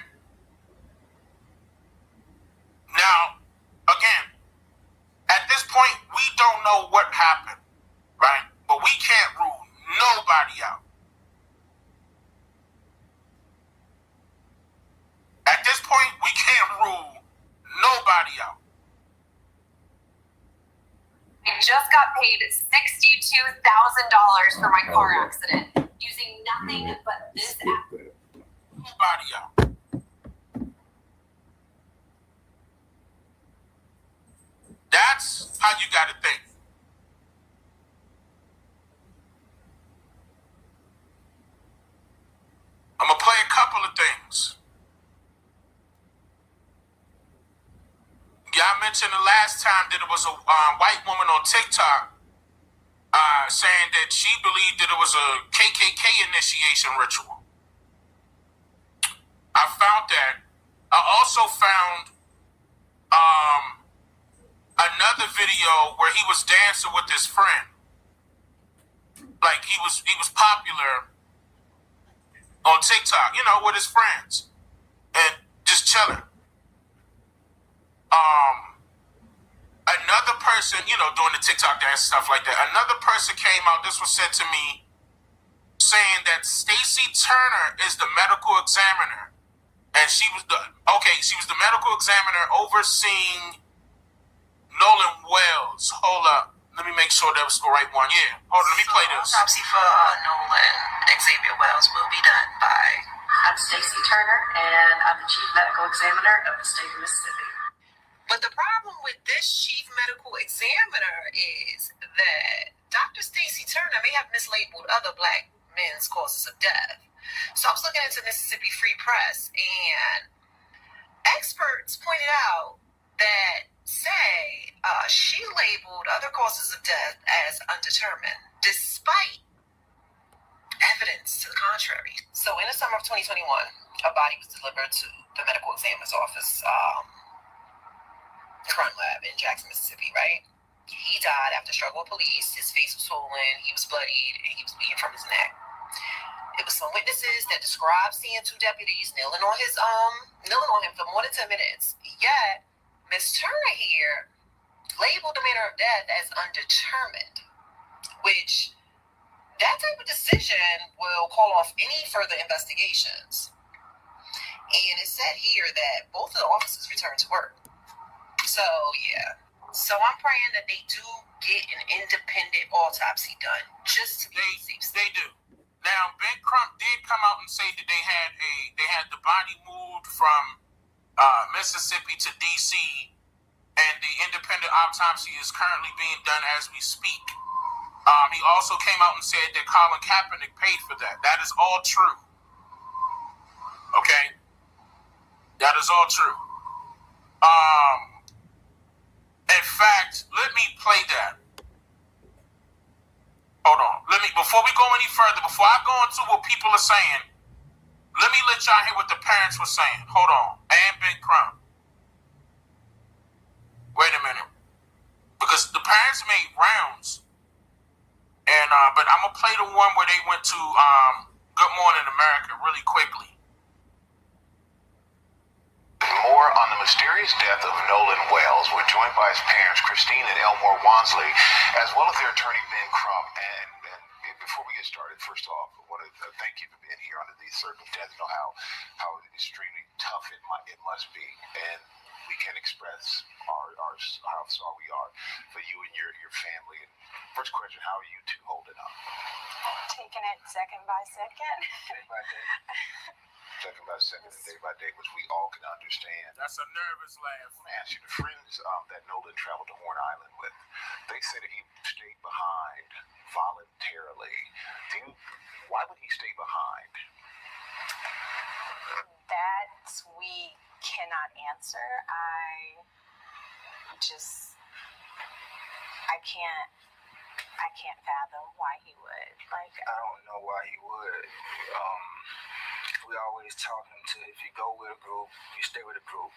Now, again, at this point, we don't know what happened, right? But we can't rule nobody out. At this point, we can't rule nobody out. I just got paid $62,000 for my car accident using nothing but this app. Nobody out. That's how you got to think. I'm going to play a couple of things. Y'all mentioned the last time that it was a white woman on TikTok saying that she believed that it was a KKK initiation ritual. I found that. I also found another video where he was dancing with his friend. Like he was popular on TikTok, you know, with his friends and just chilling. Another person, you know, doing the TikTok dance stuff like that. Another person came out. This was said to me, saying that Stacey Turner is the medical examiner, and she was the medical examiner overseeing Nolan Wells. Hold up, let me make sure that was the right one. Yeah, hold on, let me play this. Autopsy for Nolan Xavier Wells will be done by. I'm Stacey Turner, and I'm the chief medical examiner of the state of Mississippi. But the problem with this chief medical examiner is that Dr. Stacey Turner may have mislabeled other black men's causes of death. So I was looking into Mississippi Free Press, and experts pointed out that she labeled other causes of death as undetermined, despite evidence to the contrary. So in the summer of 2021, a body was delivered to the medical examiner's office, crime lab in Jackson, Mississippi, right? He died after struggle with police. His face was swollen, he was bloodied, and he was bleeding from his neck. It was some witnesses that described seeing two deputies kneeling on him for more than 10 minutes. Yet, Ms. Turner here labeled the manner of death as undetermined, which that type of decision will call off any further investigations. And it said here that both of the officers returned to work. So, yeah. So I'm praying that they do get an independent autopsy done, just to be safe. They do. Now, Ben Crump did come out and say that they had the body moved from Mississippi to D.C., and the independent autopsy is currently being done as we speak. He also came out and said that Colin Kaepernick paid for that. That is all true. Okay? That is all true. In fact, let me play that. Hold on. Before we go any further, before I go into what people are saying, let me let y'all hear what the parents were saying. Hold on. And Ben Crump. Wait a minute. Because the parents made rounds. And but I'm gonna play the one where they went to Good Morning America really quickly. More on the mysterious death of Nolan Wells. We're joined by his parents, Christine and Elmore Wansley, as well as their attorney, Ben Crump. And before we get started, first off, I want to thank you for being here under these circumstances. I know how extremely tough it must be. And we can express how sorry we are for you and your family. And first question, how are you two holding up? Taking it second by second. Day by day. Second by second and day by day, which we all can understand. That's a nervous laugh. I want to ask you, the friends that Nolan traveled to Horn Island with, they said that he stayed behind voluntarily. Why would he stay behind? That we cannot answer. I can't fathom why he would. I don't know why he would. We always taught him to, if you go with a group, you stay with a group.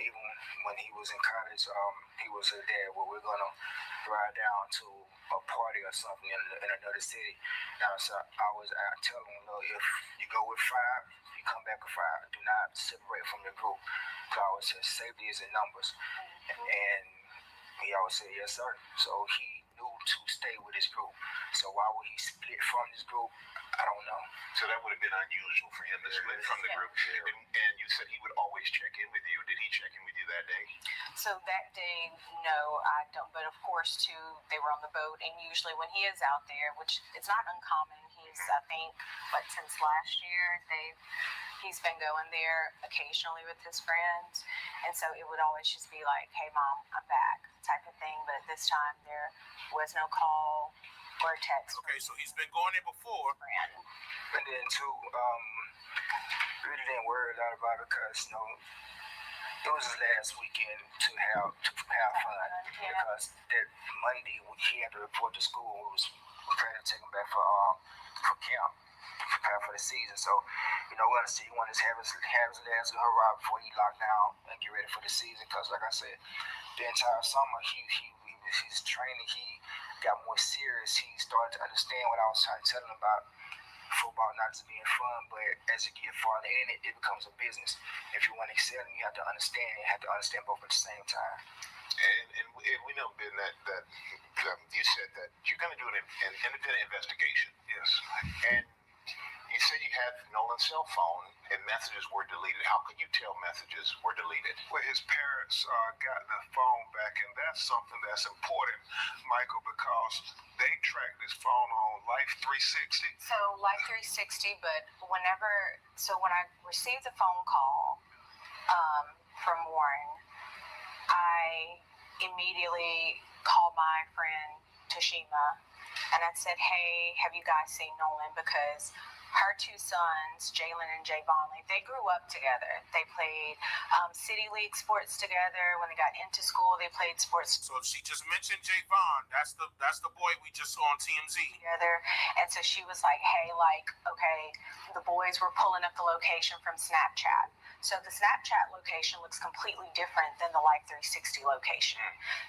Even when he was in college, he was a dad, well, we're going to ride down to a party or something in another city. Now, so I tell him, look, if you go with 5, you come back with 5. Do not separate from the group. So I always say, safety is in numbers. And he always said, yes, sir. So he knew to stay with his group. So why would he split from his group? I don't know. So that would have been unusual for him to split from the group. And you said he would always check in with you. Did he check in with you that day? So that day, no, I don't. But of course, too, they were on the boat. And usually when he is out there, which it's not uncommon, I think, since last year, he's been going there occasionally with his friends. And so it would always just be like, hey, Mom, I'm back type of thing. But this time there was no call or text. Okay, so he's been going there before. And then, too, really didn't worry a lot about it because, it was his last weekend to have fun because that Monday he had to report to school. We was preparing to take him back for camp, prepare for the season. So, we're gonna see. He wanted to have his last hurrah before he locked down and get ready for the season. Because, like I said, the entire summer he's training. He got more serious. He started to understand what I was trying to tell him about football, not just being fun, but as you get farther in it, it becomes a business. If you want to excel, you have to understand. You have to understand both at the same time. And we know, Ben, that you said that you're going to do an independent investigation. Yes. And you said you had Nolan's cell phone and messages were deleted. How could you tell messages were deleted? Well, his parents got the phone back, and that's something that's important, Michael, because they tracked this phone on Life 360. So Life 360, but when I received the phone call from Warren, I immediately called my friend Tashima and I said, hey, have you guys seen Nolan? Because her two sons, Jalen and Javon, they grew up together. They played City League sports together. When they got into school, they played sports. So she just mentioned Javon. That's the boy we just saw on TMZ. Together. And so she was like, hey, okay, the boys were pulling up the location from Snapchat. So the Snapchat location looks completely different than the Life 360 location.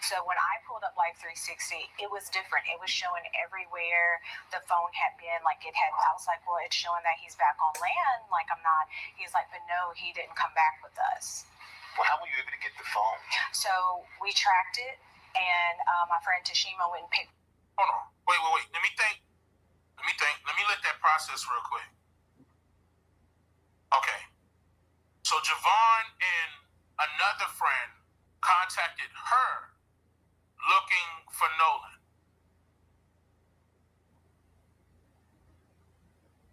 So when I pulled up Life 360, it was different. It was showing everywhere the phone had been. I was like, well, it's showing that he's back on land. I'm not. He's like, but no, he didn't come back with us. Well, how were you able to get the phone? So we tracked it, and my friend Tashima went and picked. Hold on. Wait. Let me think. Let me let that process real quick. Okay. So Javon and another friend contacted her looking for Nolan.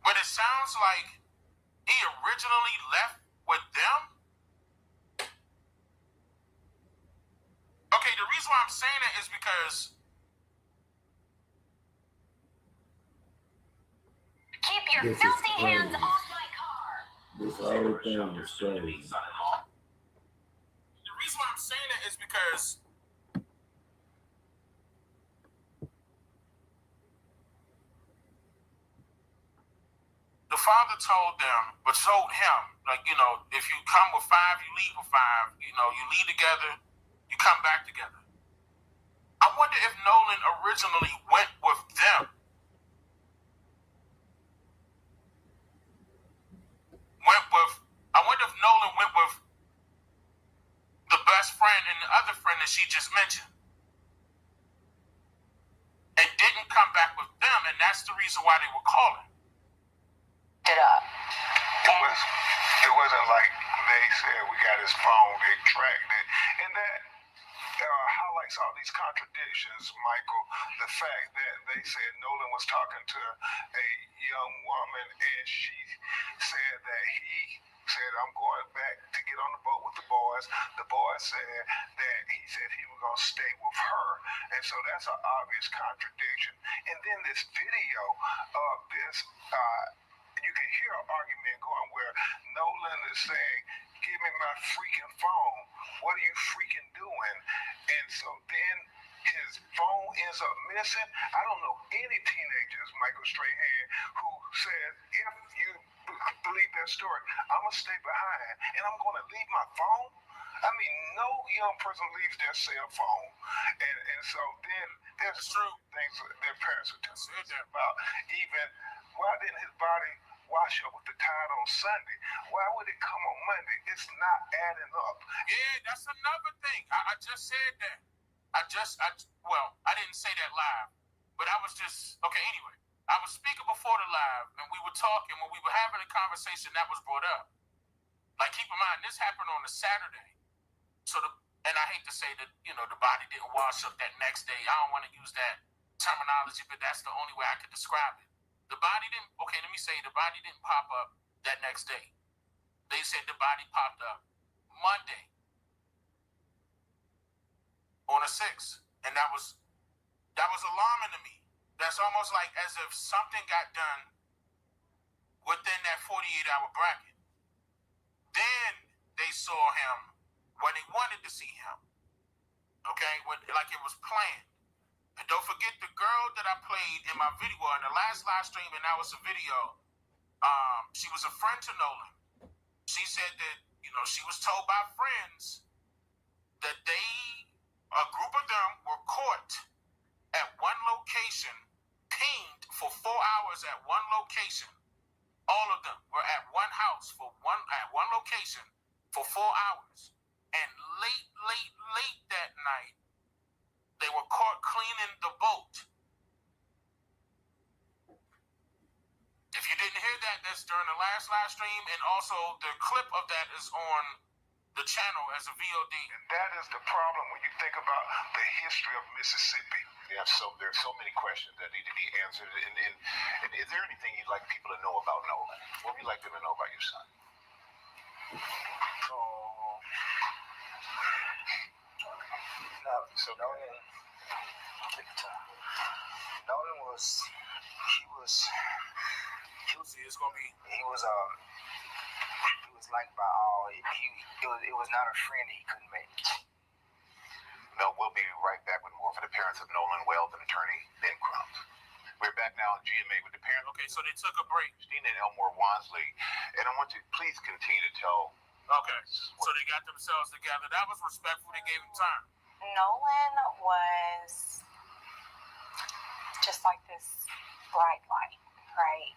But it sounds like he originally left with them. Okay, the reason why I'm saying that is because keep your filthy hands off my car. This whole thing is crazy. The reason why I'm saying that is because the father told him, if you come with 5, you leave with 5. You leave together, you come back together. I wonder if Nolan originally went with them. I wonder if Nolan went with the best friend and the other friend that she just mentioned. And didn't come back with them, and that's the reason why they were calling. It wasn't like they said we got his phone, they tracked it. And that highlights all these contradictions, Michael. The fact that they said Nolan was talking to a young woman and she said that he said, I'm going back to get on the boat with the boys. The boy said that he said he was going to stay with her. And so that's an obvious contradiction. And then this video of this, you can hear an argument going where Nolan is saying, give me my freaking phone. What are you freaking doing? And so then his phone ends up missing. I don't know any teenagers, Michael Strahan, who said, if you believe that story, I'm going to stay behind and I'm going to leave my phone. I mean, no young person leaves their cell phone. And so then there's true things that their parents are telling us about. Even, why didn't his body wash up with the tide on Sunday? Why would it come on Monday? It's not adding up. Yeah, that's another thing. I just said that. I didn't say that live, but I was just, okay, anyway. I was speaking before the live, and we were talking, when we were having a conversation, that was brought up. Keep in mind, this happened on a Saturday. And I hate to say that, the body didn't wash up that next day. I don't want to use that terminology, but that's the only way I could describe it. The body didn't pop up that next day. They said the body popped up Monday on the 6th. And that was alarming to me. That's almost like as if something got done within that 48-hour bracket. Then they saw him when they wanted to see him. Okay, like it was planned. And don't forget the girl that I played in my video in the last live stream, and now it's a video. She was a friend to Nolan. She said that, she was told by friends that a group of them were caught at one location, pinged for 4 hours at one location. All of them were at one house at one location for 4 hours. And late that night, they were caught cleaning the boat. If you didn't hear that, that's during the last live stream, and also the clip of that is on the channel as a VOD. And that is the problem when you think about the history of Mississippi. There's so many questions that need to be answered. And is there anything you'd like people to know about Nolan? What would you like them to know about your son? So Nolan was liked by all. It was not a friend that he couldn't make. No, we'll be right back with more for the parents of Nolan Weld and attorney Ben Crump. We're back now on GMA with the parents. Okay, so they took a break. Christina and Elmore Wansley. And I want you to please continue to tell. Okay, so they got themselves together. That was respectful. They gave him time. Nolan was just like this bright light, right?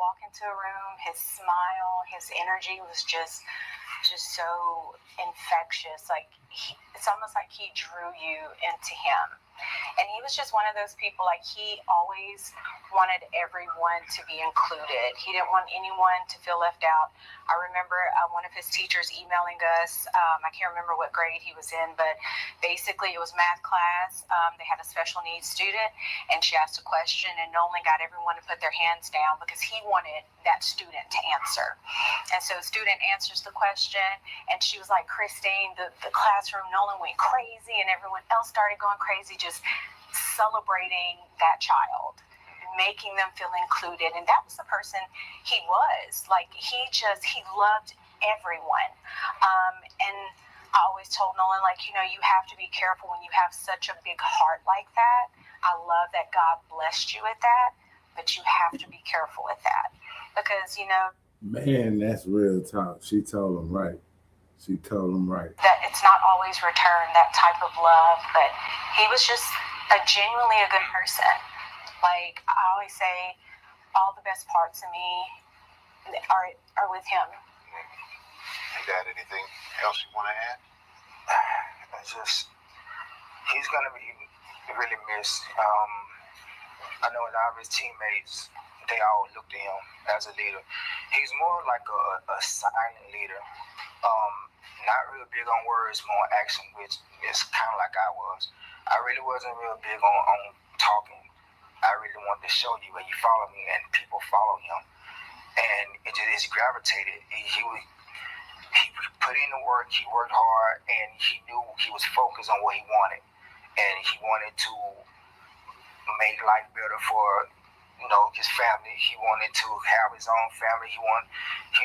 Walk into a room, his smile, his energy was just so infectious. Like it's almost like he drew you into him. And he was just one of those people, like he always wanted everyone to be included. He didn't want anyone to feel left out. I remember one of his teachers emailing us. I can't remember what grade he was in, but basically it was math class. They had a special needs student, and she asked a question, and Nolan got everyone to put their hands down because he wanted that student to answer. And so the student answers the question, and she was like, Christine, the classroom, Nolan went crazy, and everyone else started going crazy, just celebrating that child, making them feel included. And that was the person he was. Like he loved everyone. And I always told Nolan, like, you have to be careful when you have such a big heart like that. I love that God blessed you with that, but you have to be careful with that because, Man, that's real talk. She told him right. That it's not always returned, that type of love, but he was just genuinely a good person. Like I always say, all the best parts of me are with him. Dad, anything else you want to add? He's gonna be really missed. I know a lot of his teammates, they all look to him as a leader. He's more like a silent leader. Not real big on words, more action, which is kind of like I was. I really wasn't real big on talking. I really wanted to show you, and you follow me, and people follow him. And it just gravitated. He put in the work, he worked hard, and he knew he was focused on what he wanted. And he wanted to make life better for his family. He wanted to have his own family. He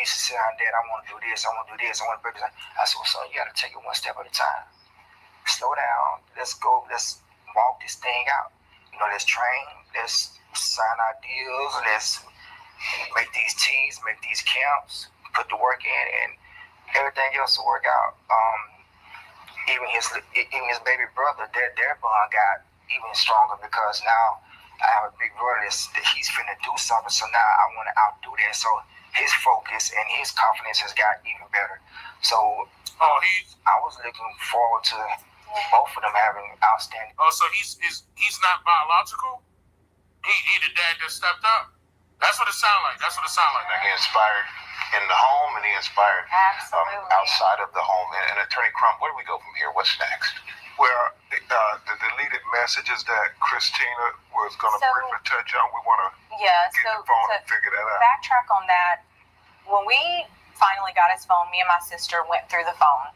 used to say, Dad, I want to do this, I want to do this, I want to do this. I said, well, son, you got to take it one step at a time. Slow down, let's go, let's walk this thing out. Let's train, let's sign our deals, let's make these teams, make these camps, put the work in, and everything else will work out. Even his baby brother, their bond got even stronger because now I have a big brother that he's finna do something, so now I want to outdo that. So his focus and his confidence has got even better. So I was looking forward to both of them having outstanding. Oh, so he's not biological? He the dad that stepped up? That's what it sounds like. Now, he inspired in the home and he inspired outside of the home. And Attorney Crump, where do we go from here? What's next? Well, the deleted messages that Christina was going to briefly touch on, we want to get the phone and figure that out. Backtrack on that. When we finally got his phone, me and my sister went through the phone.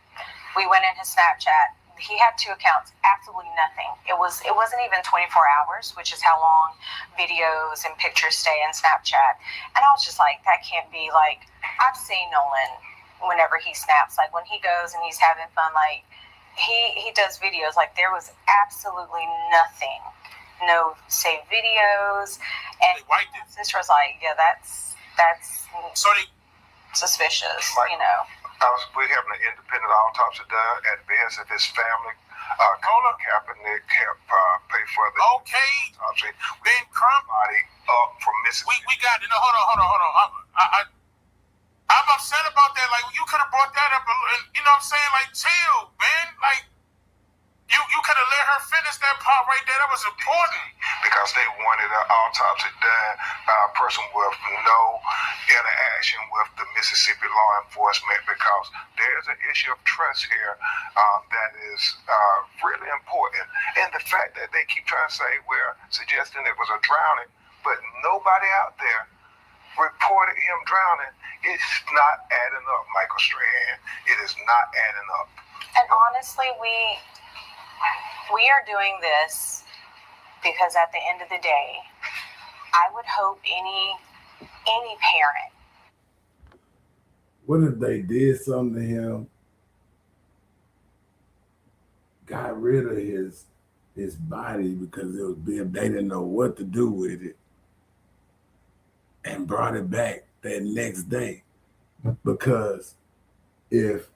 We went in his Snapchat. He had 2 accounts, absolutely nothing. It wasn't even 24 hours, which is how long videos and pictures stay in Snapchat. And I was just like, that can't be. Like, I've seen Nolan whenever he snaps. Like when he goes and he's having fun, like he does videos. Like there was absolutely nothing, no saved videos, and sister was like, yeah, that's suspicious, you know. We having an independent autopsy done at the behest of his family. Colin Kaepernick helped pay for the autopsy. Ben Crump body up from Mississippi. We got it. No, hold on. I'm upset about that. Like, you could have brought that up, and you know what I'm saying? Like, chill, Ben. Like, you could have let her finish that part right there. That was important. Because they wanted an autopsy done by a person with no interaction with the Mississippi law enforcement, because there's an issue of trust here that is really important. And the fact that they keep trying to say, we're suggesting it was a drowning, but nobody out there reported him drowning, it's not adding up, Michael Strahan. It is not adding up. And honestly, we are doing this because at the end of the day, I would hope any parent. What if they did something to him, got rid of his body because it was being, they didn't know what to do with it, and brought it back that next day? Because if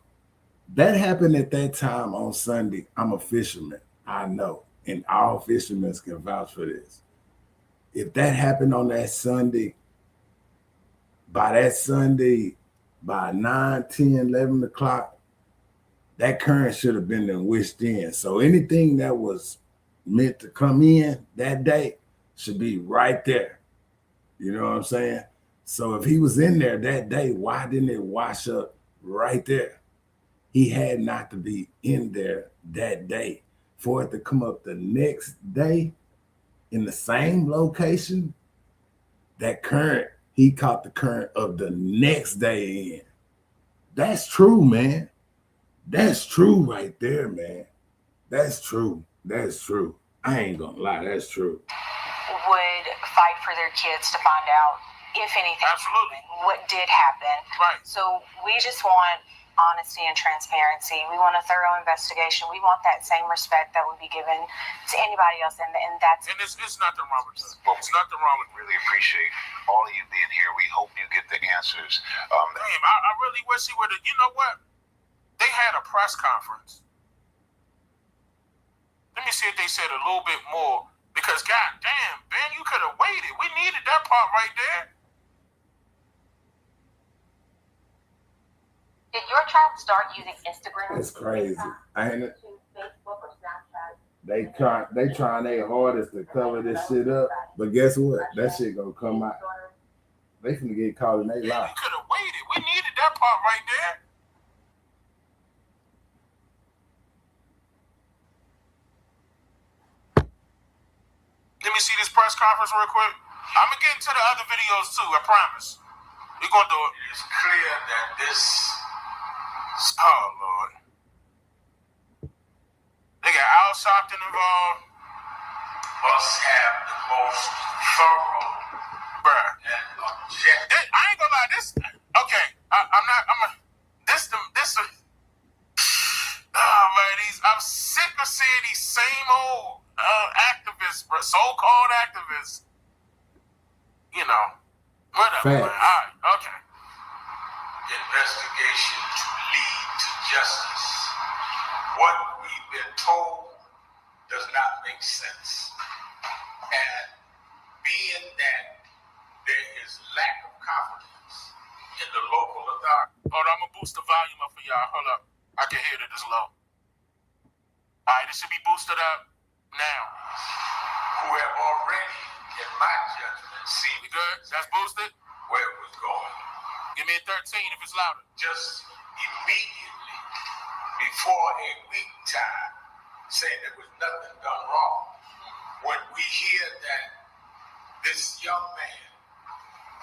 that happened at that time on Sunday, I'm a fisherman, I know, and all fishermen can vouch for this. If that happened on that Sunday, by 9, 10, 11 o'clock, that current should have been wished in. So anything that was meant to come in that day should be right there. You know what I'm saying? So if he was in there that day, why didn't it wash up right there? He had not to be in there that day. For it to come up the next day in the same location, that current, he caught the current of the next day in. That's true, man. That's true right there, man. That's true. That's true. I ain't gonna lie, that's true. Would fight for their kids to find out if anything happened, what did happen. Right. So we just want honesty and transparency. We want a thorough investigation. We want that same respect that would be given to anybody else, and that's. And it's nothing wrong with that. Well, it's nothing wrong with. Really appreciate all of you being here. We hope you get the answers. Damn, I really wish he would have. You know what? They had a press conference. Let me see if they said a little bit more. Because, goddamn, Ben, you could have waited. We needed that part right there. Did your child start using Instagram? It's crazy, ain't it? They trying their hardest to cover this shit up, but guess what? That shit gonna come out. They finna get caught in their life. We could have waited. We needed that part right there. Let me see this press conference real quick. I'm gonna get into the other videos too, I promise. We're gonna do it. It's clear that this, oh Lord. They got Al Sharpton involved. Must have the most thorough, bruh. And objective. I ain't gonna lie, this, okay, oh man, I'm sick of seeing these same old activists, bro, so-called activists. You know, whatever. Man. All right, okay. Investigation to lead to justice. What we've been told does not make sense. And being that there is lack of confidence in the local authority. Hold on, I'm gonna boost the volume up for y'all. Hold up. I can hear that it's low. All right, it should be boosted up now. Who have already, in my judgment, seen. We good? That's boosted? Where it was going. Give me a 13 if it's louder. Just immediately before a week time, saying there was nothing done wrong. When we hear that this young man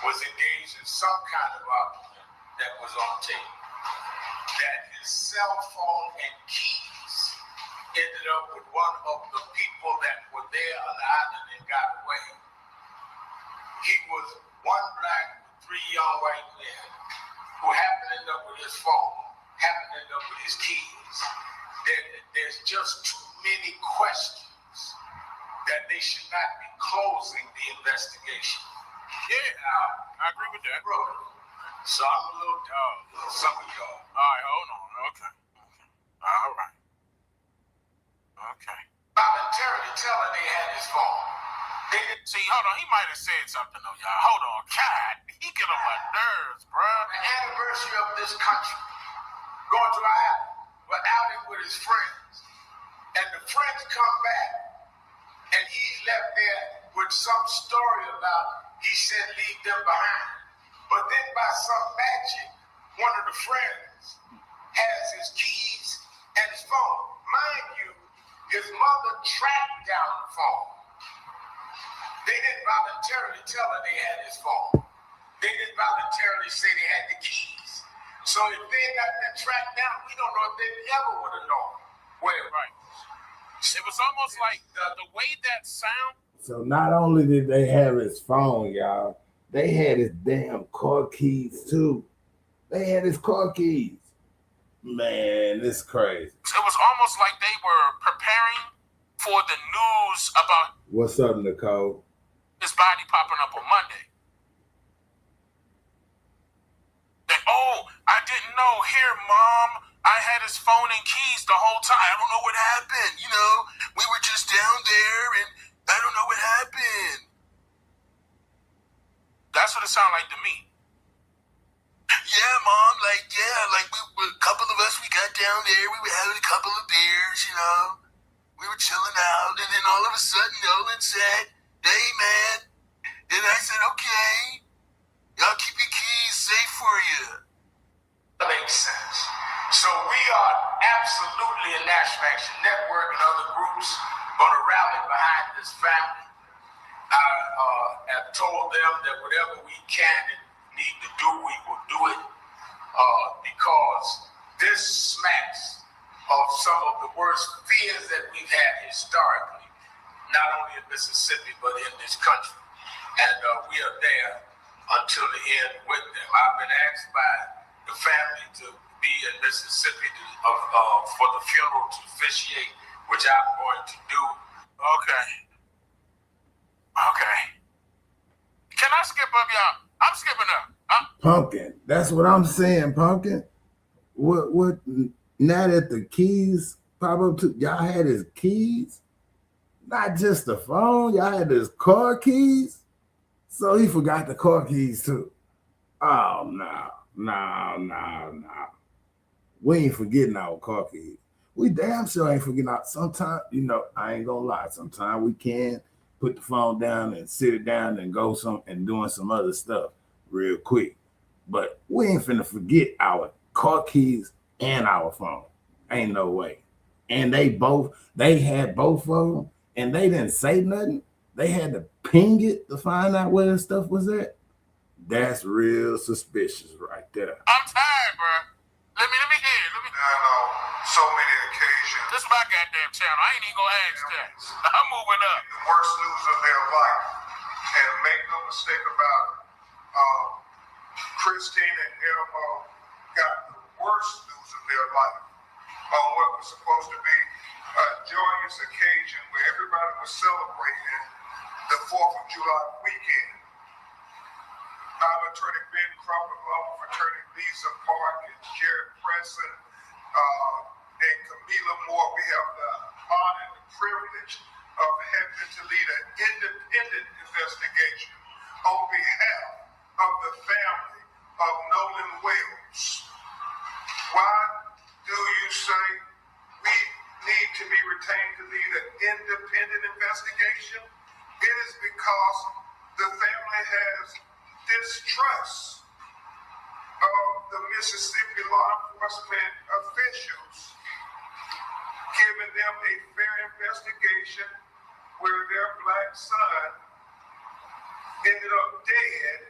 was engaged in some kind of argument that was on tape, that his cell phone and keys ended up with one of the people that were there on the island and got away. He was one black, 3 young white men who happen to end up with his phone, happen to end up with his keys, there's just too many questions that they should not be closing the investigation. Yeah, I agree with that. Bro, so I'm a little dog. Some of y'all. All right, hold on. Okay. All right. Okay. Voluntarily telling they had his phone. They didn't see, hold on, he might have said something though, y'all. Hold on. God, he get on my nerves, bro. The anniversary of this country. Going to an outing with his friends. And the friends come back and he's left there with some story about he said leave them behind. But then by some magic, one of the friends has his keys and his phone. Mind you, his mother tracked down the phone. They didn't voluntarily tell her they had his phone. They didn't voluntarily say they had the keys. So if they got that tracked down, we don't know if they ever would have known where it was. It was almost like the way that sound. So not only did they have his phone, y'all, they had his damn car keys too. They had his car keys. Man, this is crazy. It was almost like they were preparing for the news about What's up, Nicole? his body popping up on Monday. That, oh, I didn't know. Here, Mom, I had his phone and keys the whole time. I don't know what happened. You know, we were just down there and I don't know what happened. That's what it sounded like to me. Yeah, Mom, like we a couple of us, we got down there, we were having a couple of beers, you know. We were chilling out, and then all of a sudden, Nolan said, hey, man. And I said, okay, y'all keep your keys safe for you. That makes sense. So we are absolutely a National Action Network and other groups going to rally behind this family. I have told them that whatever we can and need to do, we will do it because this smacks of some of the worst fears that we've had historically, not only in Mississippi, but in this country. And we are there until the end with them. I've been asked by the family to be in Mississippi for the funeral to officiate, which I'm going to do. Okay. Can I skip up, y'all? I'm skipping up. Pumpkin. That's what I'm saying, Pumpkin. What now that the keys pop up to y'all had his keys? Not just the phone, y'all had his car keys. So he forgot the car keys too. Oh no. We ain't forgetting our car keys. We damn sure ain't forgetting out. Sometimes, you know, I ain't gonna lie. Sometimes we can put the phone down and sit it down and go doing some other stuff real quick. But we ain't finna forget our car keys and our phone. Ain't no way. And they had both of them, and they didn't say nothing. They had to ping it to find out where the stuff was at. That's real suspicious right there. I'm tired, bro. Let me hear. On so many occasions. This is my goddamn channel. I ain't even gonna ask that. I'm moving up. The worst news of their life. And make no mistake about it. Christine and Elmo got the worst news of their life on what was supposed to be a joyous occasion where everybody was celebrating the 4th of July weekend. I'm Attorney Ben Crawford, along with Attorney Lisa Park and Jared Presson and Camila Moore. We have the honor and the privilege of having to lead an independent investigation on behalf of the family of Nolan Wells. Why do you say we need to be retained to lead an independent investigation? It is because the family has distrust of the Mississippi law enforcement officials, giving them a fair investigation where their black son ended up dead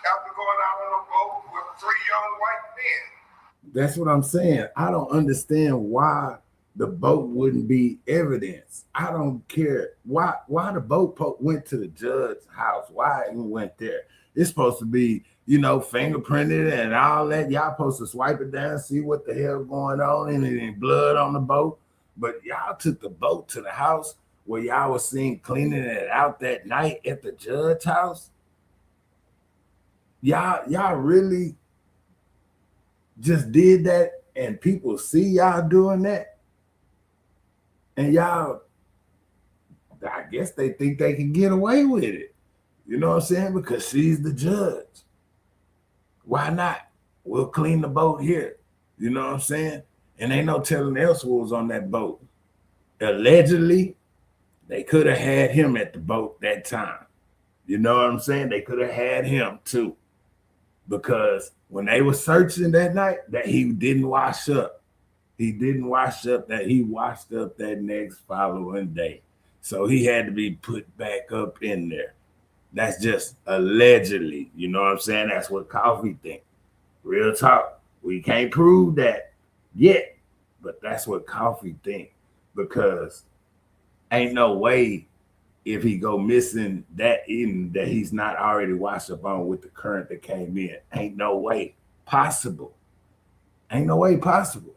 after going out on a boat with 3 young white men. That's what I'm saying. I don't understand why the boat wouldn't be evidence. I don't care why the boat went to the judge's house. Why it went there? It's supposed to be fingerprinted and all that. Y'all supposed to swipe it down, see what the hell going on, and any blood on the boat. But y'all took the boat to the house where y'all was seen cleaning it out that night at the judge's house. Y'all really just did that, and people see y'all doing that, and y'all, I guess they think they can get away with it. You know what I'm saying? Because she's the judge. Why not? We'll clean the boat here. You know what I'm saying? And ain't no telling else what was on that boat. Allegedly, they could have had him at the boat that time. You know what I'm saying? They could have had him too. Because when they were searching that night, that he didn't wash up. He didn't wash up, that he washed up that next following day. So he had to be put back up in there. That's just allegedly, you know what I'm saying? That's what Coffee think. Real talk. We can't prove that yet, but that's what Coffee think. Because ain't no way if he go missing that evening that he's not already washed up on with the current that came in. Ain't no way possible. Ain't no way possible.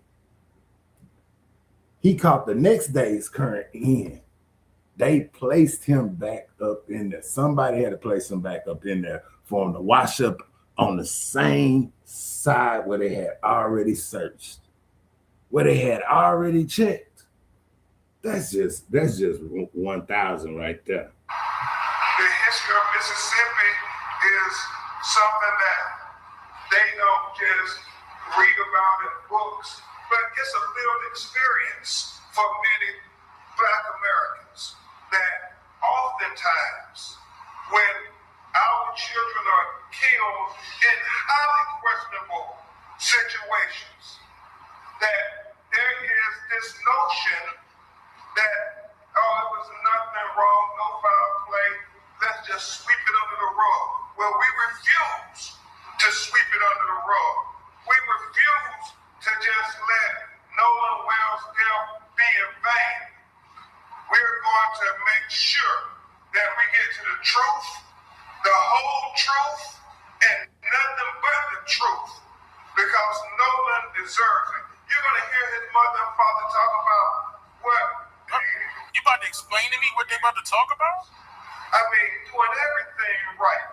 He caught the next day's current in. They placed him back up in there. Somebody had to place him back up in there for him to wash up on the same side where they had already searched, where they had already checked. That's just 1,000 right there. The history of Mississippi is something that they don't just read about in books, but it's a lived experience for many Black Americans. That oftentimes when our children are killed in highly questionable situations, that there is this notion that, it was nothing wrong, no foul play, let's just sweep it under the rug. Well, we refuse to sweep it under the rug. We refuse to just let Nolan Wells' death be in vain. We're going to make sure that we get to the truth, the whole truth, and nothing but the truth, because Nolan deserves it. You're going to hear his mother and father talk about what? You about to explain to me what they about to talk about? I mean, doing everything right.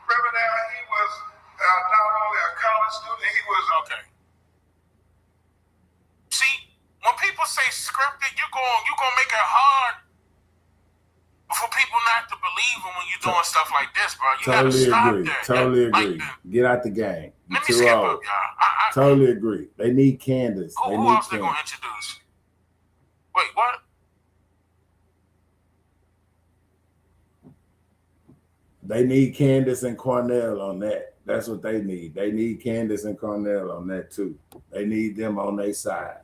Remember now, he was not only a college student, he was... Okay. See, when people say scripted, you're gonna make it hard for people not to believe them when you're doing stuff like this, bro. You gotta stop that. Totally agree. Get out the game. Let me skip up, y'all. Totally agree. They need Candace. Who else they gonna introduce? Wait, what? They need Candace and Cornell on that. That's what they need. They need Candace and Cornell on that too. They need them on their side.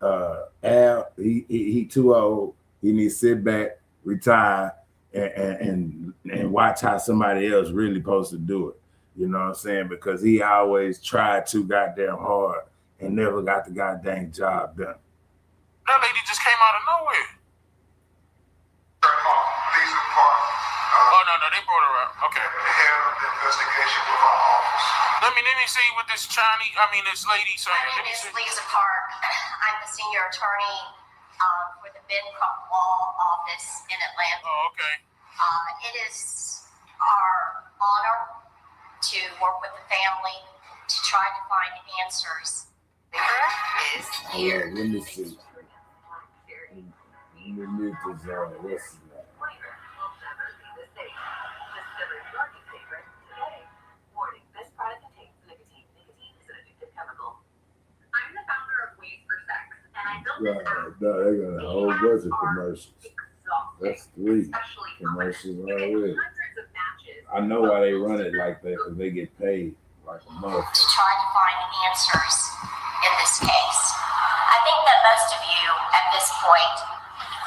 Al, he too old. He needs to sit back, retire, and watch how somebody else really supposed to do it. You know what I'm saying? Because he always tried too goddamn hard and never got the goddamn job done. That lady just came out of nowhere. No, they brought her out. Okay. Head of the investigation with our office. Let me see what this this lady saying. My name is Lisa Park. I'm the senior attorney for the Bencroft Law Office in Atlanta. Oh, okay. It is our honor to work with the family to try to find answers. The earth is here. Let me see. Let me mute this on. What's that? They got a whole bunch of commercials. That's 3 commercials already. I know why they run it like that, because they get paid like a motherfucker. To try to find answers in this case. I think that most of you at this point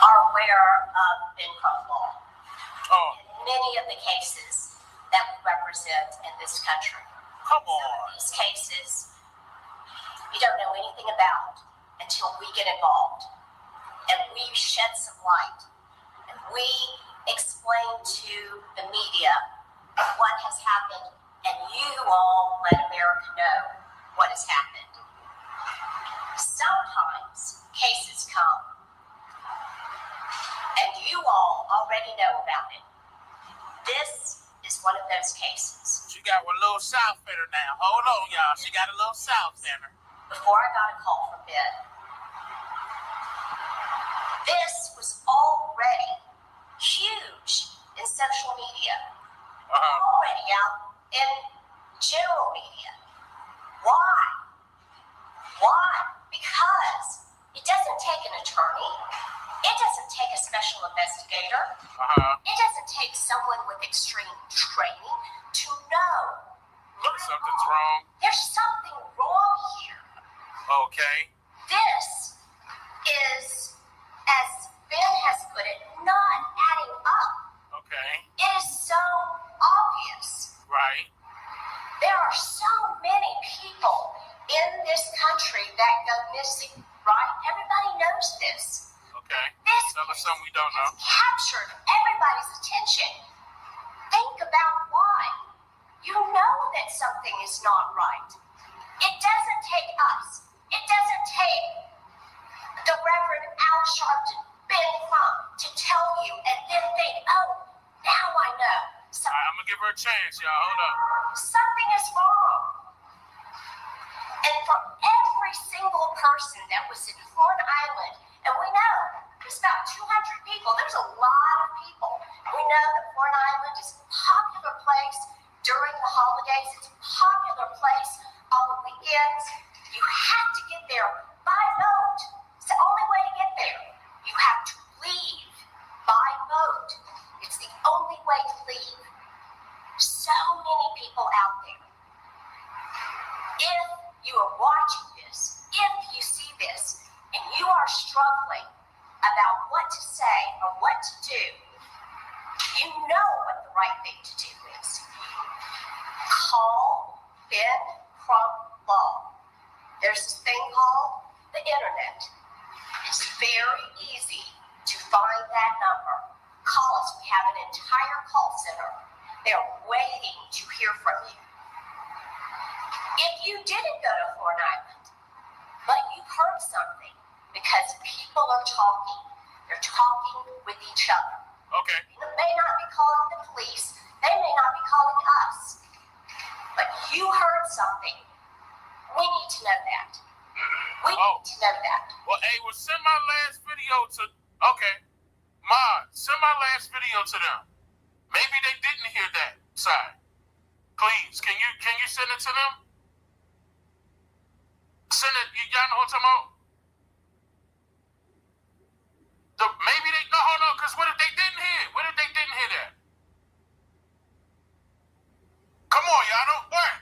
are aware of Bencroft Law. Many of the cases that we represent in this country. Come on. Some of these cases you don't know anything about until we get involved and we shed some light and we explain to the media what has happened and you all let America know what has happened. Sometimes cases come, and you all already know about it. This is one of those cases. She got a little south in her now. Hold on, y'all. She got a little south in her. Before I got a call from Ben, this was already huge in social media, already out in general media. Why? Why? Because it doesn't take an attorney. It doesn't take a special investigator. It doesn't take someone with extreme training to know something's wrong. There's something wrong here. Okay. This is, as Ben has put it, not adding up. Okay. It is so obvious. Right. There are so many people in this country that go missing, right? Everybody knows this. Okay. This Tell us something we don't know. captured everybody's attention. Think about why. You know that something is not right. It doesn't take us. It doesn't take the Reverend Al Sharpton, Ben Crump, to tell you and then think, oh, now I know. I'm going to give her a chance, y'all. Hold up. Something is wrong. And for every single person that was in Horn Island, and we know there's about 200 people, there's a lot of people. We know that Horn Island is a popular place during the holidays. It's a popular place on the weekends. You have to get there by boat. It's the only way to get there. You have to leave by boat. It's the only way to leave. So many people out there. If you are watching this, if you see this, and you are struggling about what to say or what to do, you know what the right thing to do is. Call Ben Crump Law. There's this thing called the internet. It's very easy to find that number. Call us. We have an entire call center. They're waiting to hear from you. If you didn't go to Horn Island, but you heard something, because people are talking. They're talking with each other. Okay. They may not be calling the police. They may not be calling us. But you heard something. We need to know that. We need to know that. Well, hey, send my last video to... Okay. Ma, send my last video to them. Maybe they didn't hear that side. Please, can you send it to them? Send it. Y'all know what I'm talking about? Maybe they... No, hold on, because what if they didn't hear? What if they didn't hear that? Come on, y'all don't... What?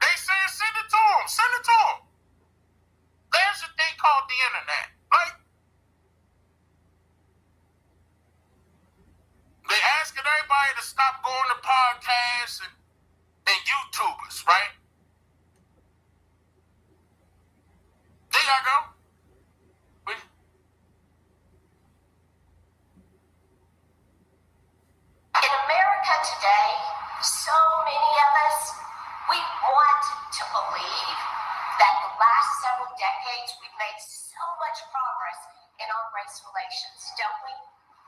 They saying send it to them. Send it to them. There's a thing called the internet. Like, they asking everybody to stop going to podcasts and YouTubers, right? There y'all go. In America today, so many of us, we want to believe that the last several decades we've made so much progress in our race relations, don't we?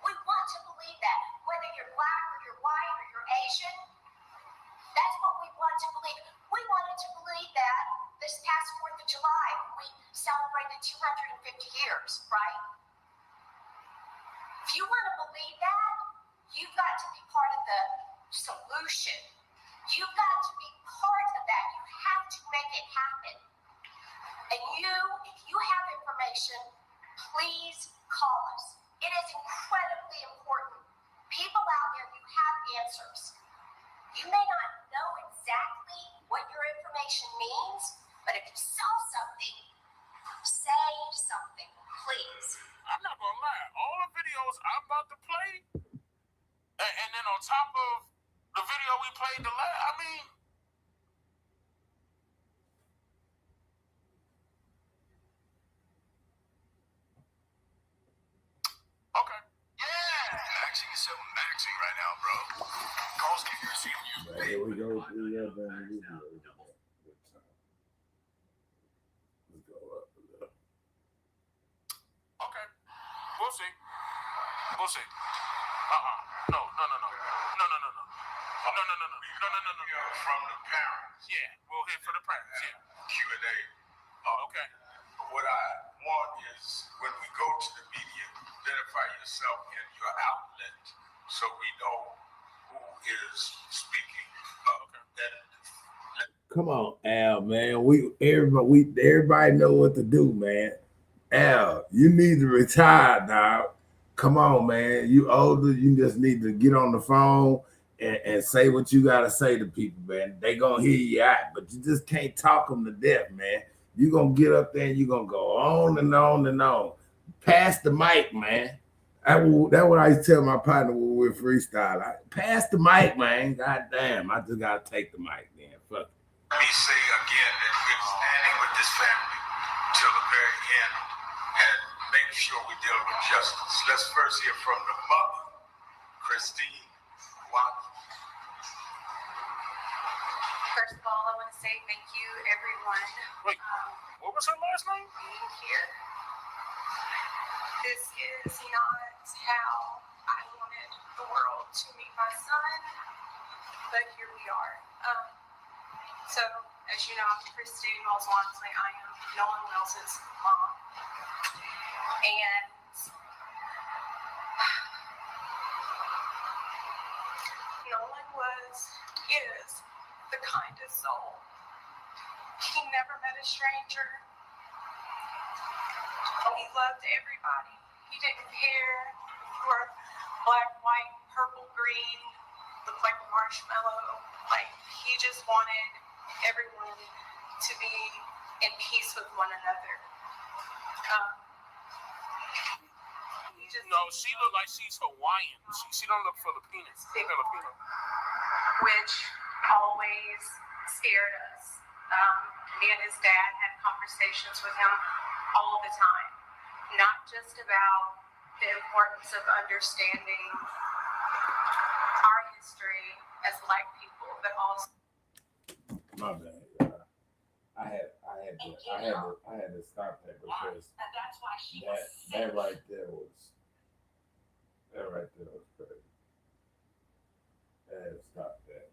We want to believe that. Whether you're black or you're white or you're Asian, that's what we want to believe. We wanted to believe that this past 4th of July, we celebrated 250 years, right? If you want to believe that, you've got to be part of the solution. You've got to be part of that. You have to make it happen. And if you have information, please call us. It is incredibly important. People out there, you have answers. You may not know exactly what your information means, but if you saw something, say something, please. I'm not gonna lie. All the videos I'm about to play, and then on top of the video we played I mean, okay. Yeah, maxing is so maxing right now, bro. Carl's Here we go. Let's go up a little. Okay. We'll see. We'll see. No. From the parents. Yeah, we'll hear for the parents. Yeah. Q&A. Okay. What I want is when we go to the media, identify yourself and your outlet so we know who is speaking. Come on, Al, man. Everybody know what to do, man. Al, you need to retire, dog. Come on, man. You older, you just need to get on the phone and say what you gotta say to people, man. They gonna hear you out, but you just can't talk them to death, man. You gonna get up there and you gonna go on and on and on. Pass the mic, man. That's what I used to tell my partner when we were freestyle. Pass the mic, man. God damn, I just gotta take the mic, man. Fuck it. Let me say again that we're standing with this family till the very end and make sure we deal with justice. Let's first hear from the mother, Christine Watkins. First of all, I want to say thank you, everyone. Wait, what was her last name? Being here. This is not how I wanted the world to meet my son, but here we are. So, as you know, I'm Christine Wells-Walmsley. I am Nolan Wilson's mom. And Nolan is the kindest soul. He never met a stranger. He loved everybody. He didn't care for black, white, purple, green, looked like a marshmallow. Like, he just wanted everyone to be in peace with one another. No, she look like she's Hawaiian. She don't look Filipino. Which always scared us. Me and his dad had conversations with him all the time. Not just about the importance of understanding our history as Black people, but also. My bad. I had to stop that because that's why she that right there was crazy. I had to stop that.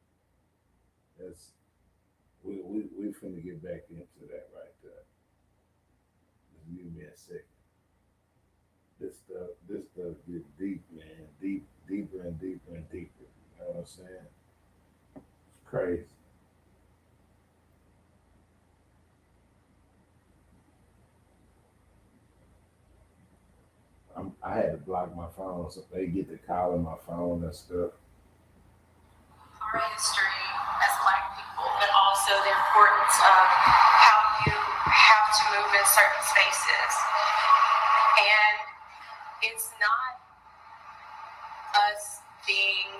We finna get back into that right there. Just give me a second. This stuff gets deep, man. Deeper and deeper and deeper. You know what I'm saying? It's crazy. I had to block my phone so they get to calling my phone and stuff. Our history as Black people, but also the importance of how you have to move in certain spaces. And it's not us feeding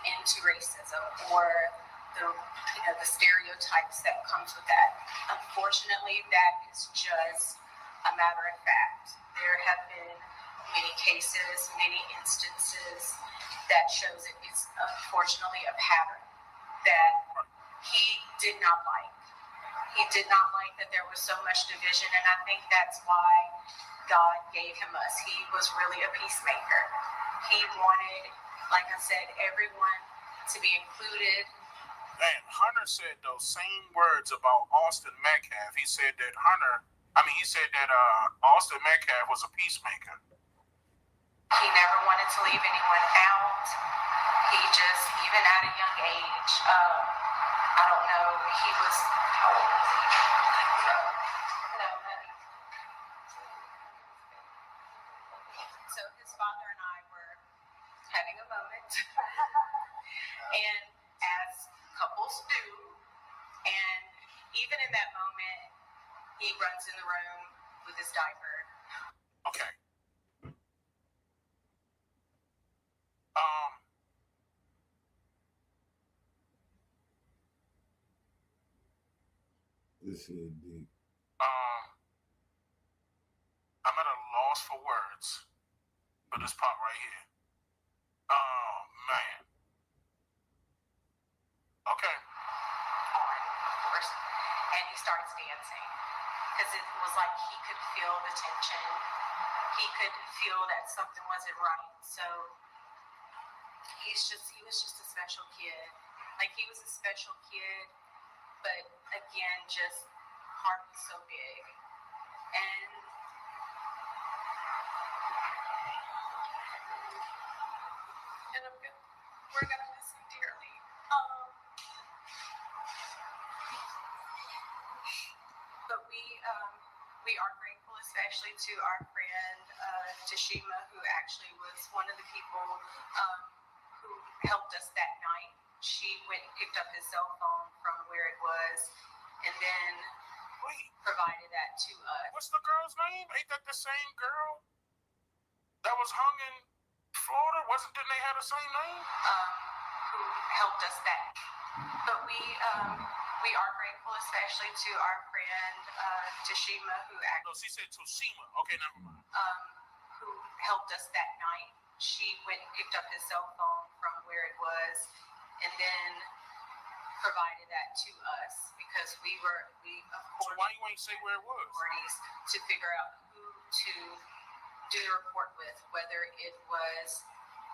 into racism or the stereotypes that comes with that. Unfortunately, that is just a matter of fact. There have been many cases, many instances that shows it is unfortunately a pattern that he did not like. He did not like that there was so much division, and I think that's why God gave him us. He was really a peacemaker. He wanted, like I said, everyone to be included. Man, Hunter said those same words about Austin Metcalf. He said that Austin Metcalf was a peacemaker. He never wanted to leave anyone out. He just, even at a young age, I don't know, he was, how old was he? No, honey. So his father and I were having a moment. And as couples do, and even in that moment, he runs in the room with his diaper. Okay. This is deep. I'm at a loss for words for this part right here. embarrassing because it was like he could feel the tension. He could feel that something wasn't right. So he was just a special kid. Like, he was a special kid, but again, just heart was so big. And we're gonna miss him dearly. But we are grateful, especially to our friend Tashima, who actually was one of the people who helped us that night. She went and picked up his cell phone from where it was, and then provided that to us. What's the girl's name? Ain't that the same girl that was hung in Florida? Didn't they have the same name? Who helped us that. But we are grateful, especially to our friend Tashima, who actually. No, she said Toshima. Okay, never mind. Who helped us that night. She went and picked up his cell phone from where it was, and then provided that to us because we of course. So why you ain't say where it was? Authorities to figure out who to do the report with, whether it was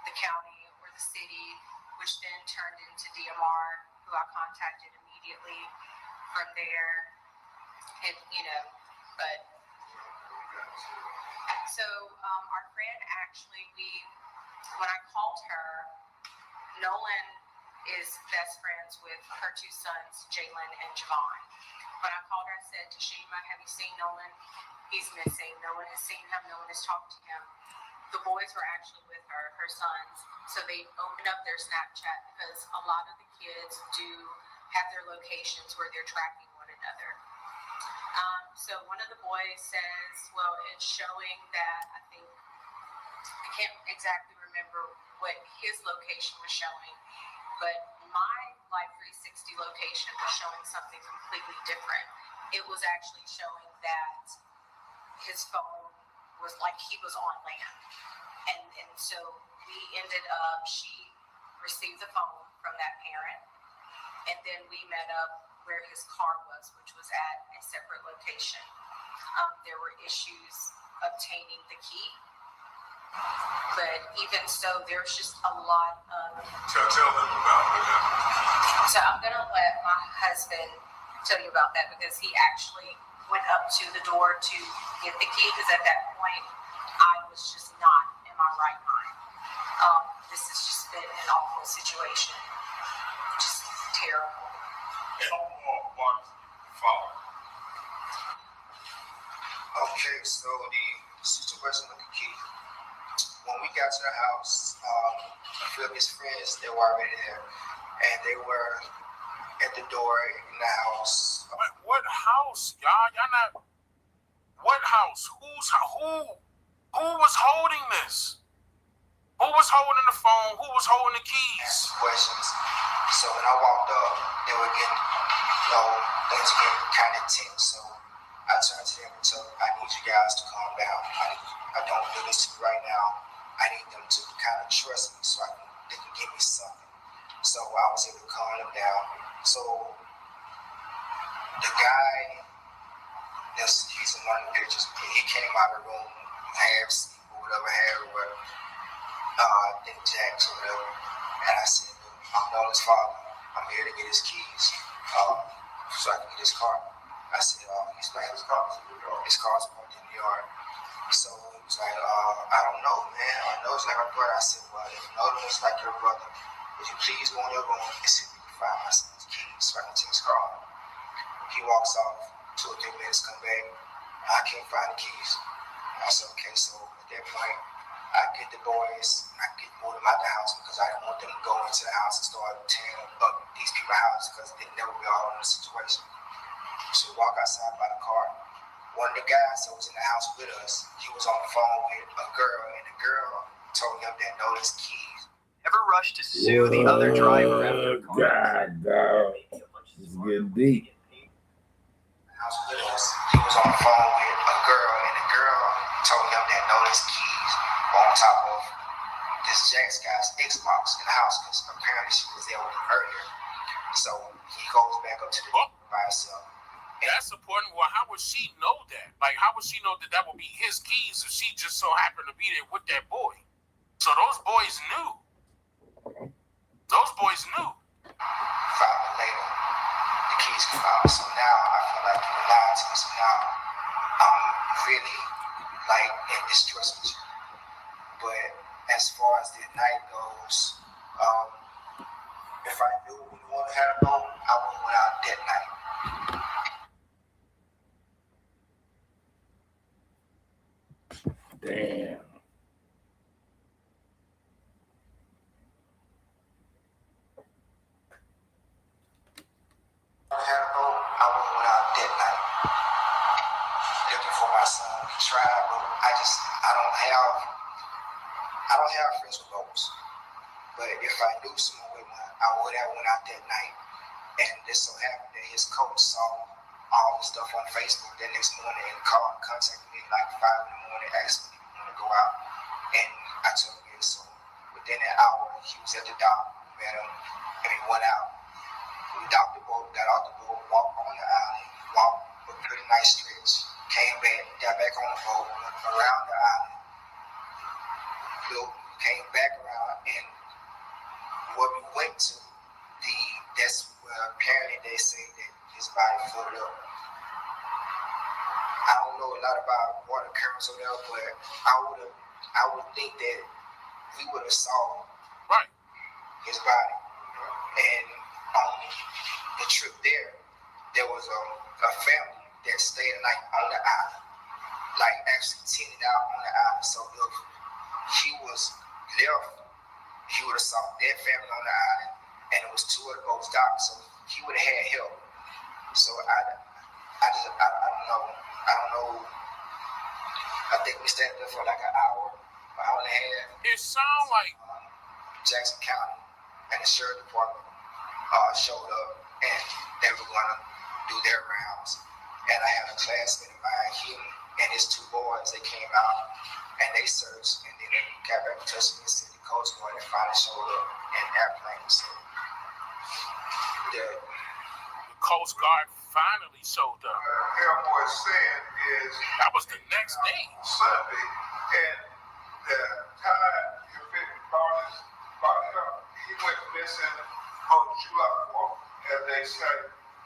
the county or the city, which then turned into DMR, who I contacted immediately from there. And but so our friend actually, when I called her, Nolan is best friends with her two sons, Jalen and Javon. When I called her, I said, Tashima, have you seen Nolan? He's missing. No one has seen him. No one has talked to him. The boys were actually with her sons. So they opened up their Snapchat because a lot of the kids do have their locations where they're tracking one another. So one of the boys says, well, it's showing that I can't exactly remember what his location was showing, but my Life 360 location was showing something completely different. It was actually showing that his phone was like he was on land. And so she received the phone from that parent, and then we met up where his car was, which was at a separate location. There were issues obtaining the key, but even so, there's just a lot of. Tell them about it. So I'm gonna let my husband tell you about that because he actually went up to the door to get the key because at that point I was just not in my right mind. This has just been an awful situation, just terrible. Okay, so the situation with the key. When we got to the house, a few of his friends, they were already there, and they were at the door in the house. What house, y'all? Y'all not. What house? Who was holding this? Who was holding the phone? Who was holding the keys? Questions. So when I walked up, they were getting, things were getting kind of tense. So I turned to them and told them, I need you guys to calm down. I don't do this to you right now. I need them to kind of trust me so they can give me something. So I was able to calm them down. So the guy, he's in one of the pictures. He came out of the room, half sleep or whatever, I think Jax or whatever. And I said, I'm Nolan's father. I'm here to get his keys so I can get his car. I said, he's like, his car's parked in the yard. So he was like, I don't know, man. I know it's like my brother. I said, well, if Nolan is like your brother, would you please go in your room and see if you can find my son's keys so I can take his car? He walks off, 2 or 3 minutes, come back. I can't find the keys. I said, okay, so at that point, I get the boys, I moved them out the house because I didn't want them to go into the house and start tearing up these people's houses because they'd never be all in the situation. So we walk outside by the car. One of the guys that was in the house with us, he was on the phone with a girl, and the girl told him that Nolan's keys. Ever rush to sue the other driver after a car God, dog. It's getting deep. House with us. He was on the phone with a girl, and the girl told him that Nolan's keys were on top of this Jax guy's Xbox in the house because apparently she was there with him earlier. So he goes back up to the door by himself. That's important. Well, how would she know that? Like, how would she know that that would be his keys if she just so happened to be there with that boy? So those boys knew. Those boys knew. 5 minutes later, the keys come out. So now I feel like you lied to me. So now I'm really like in distress with you. But as far as the night goes, if I knew we wanted to have a boat, I would have went out that night. Damn. I went out that night looking for my son. We tried, but I don't have friends with boats. But if I knew someone with one, I would have went out that night. And this so happened that his coach saw all the stuff on Facebook that next morning and contacted me like 5 in the morning, asked me if he wanted to go out. And I told him yes. So within an hour, he was at the dock, we met him, and we went out. We docked the boat, got off the boat, walked on the island, walked a pretty nice stretch, came back, got back on the boat, went around the island, came back around, and what we went to, that's where apparently they say that his body floated up. I don't know a lot about water currents or whatever, but I would think that we would have saw his body. And on the trip there was a family that stayed the night on the island, like actually tented out on the island. So if he was left, he would have saw that family on the island, and it was 2 of the boats docked, so he would have had help. So I don't know. I think we stayed there for like an hour and a half. It sounds like Jackson County and the sheriff department showed up, and they were going to do their rounds. And I had a classmate of mine, him and his 2 boys. They came out and they searched, and then they got back in touch with the city Coast Guard and finally showed up in airplanes. So the Coast Guard finally showed up. Air Force saying is that was the next day, Sunday, and the time your victim brought it up. He went missing on July 4th, as they say.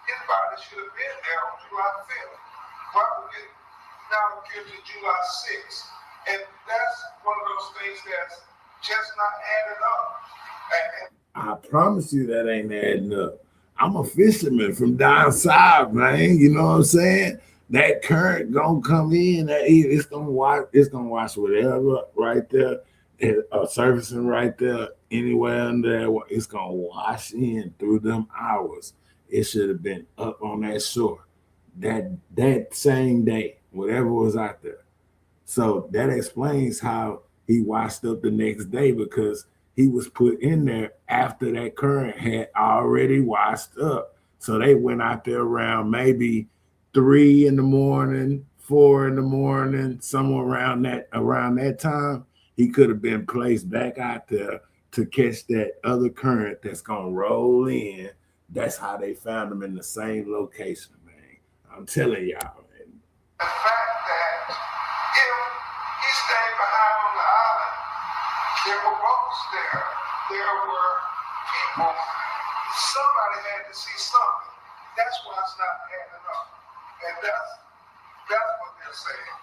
His body should have been there on July 5th. Why would it now give to July 6th? And that's one of those things that's just not adding up. I promise you that ain't adding up. I'm a fisherman from down south, man. You know what I'm saying? That current gonna come in. It's gonna wash whatever right there, surfacing right there, anywhere under there. It's gonna wash in through them hours. It should have been up on that shore that same day, whatever was out there. So that explains how he washed up the next day, because he was put in there after that current had already washed up. So they went out there around maybe 3 in the morning, 4 in the morning, somewhere around that time. He could have been placed back out there to catch that other current that's gonna roll in. That's how they found him in the same location, man. I'm telling y'all, man. The fact that if he stayed behind on the island, there were boats there. There were people. Somebody had to see something. That's why it's not adding up. And that's what they're saying.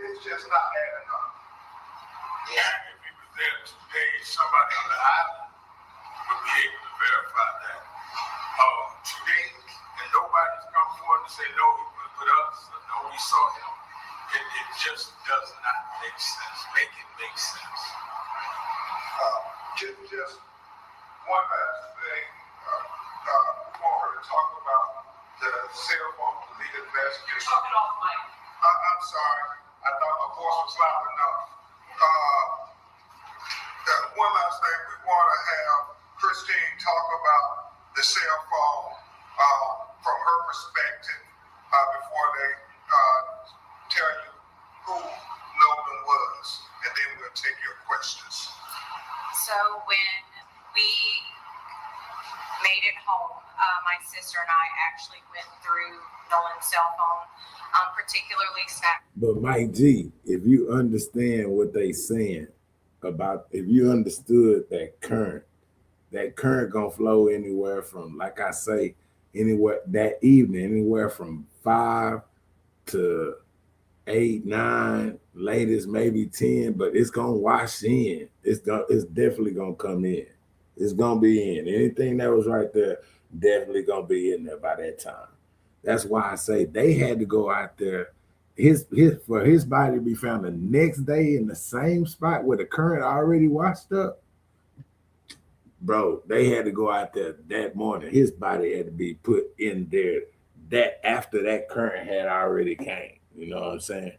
It's just not adding up. Yeah, if he was there 2 days, somebody on the island would be able to verify that. 2 days, and nobody's come forward and say, no, he was with us, or no, we saw him. It just does not make sense. Make it make sense. Just one last thing. We want her to talk about the cell phone deleted messages. You're talking off mic. I'm sorry. I thought my voice was loud enough. One last thing. We want to have Christine talk about the cell phone from her perspective before they tell you who Nolan was, and then we'll take your questions. So when we made it home, my sister and I actually went through Nolan's cell phone, particularly Snap. But Mike G, if you understand what they saying about, if you understood that current gonna flow anywhere from, like I say, anywhere that evening, anywhere from 5 to 8, 9, latest maybe 10, but it's gonna wash in. It's definitely gonna come in. It's gonna be in. Anything that was right there, definitely gonna be in there by that time. That's why I say they had to go out there. For his body to be found the next day in the same spot where the current already washed up. Bro, they had to go out there that morning. His body had to be put in there that after that current had already came. You know what I'm saying?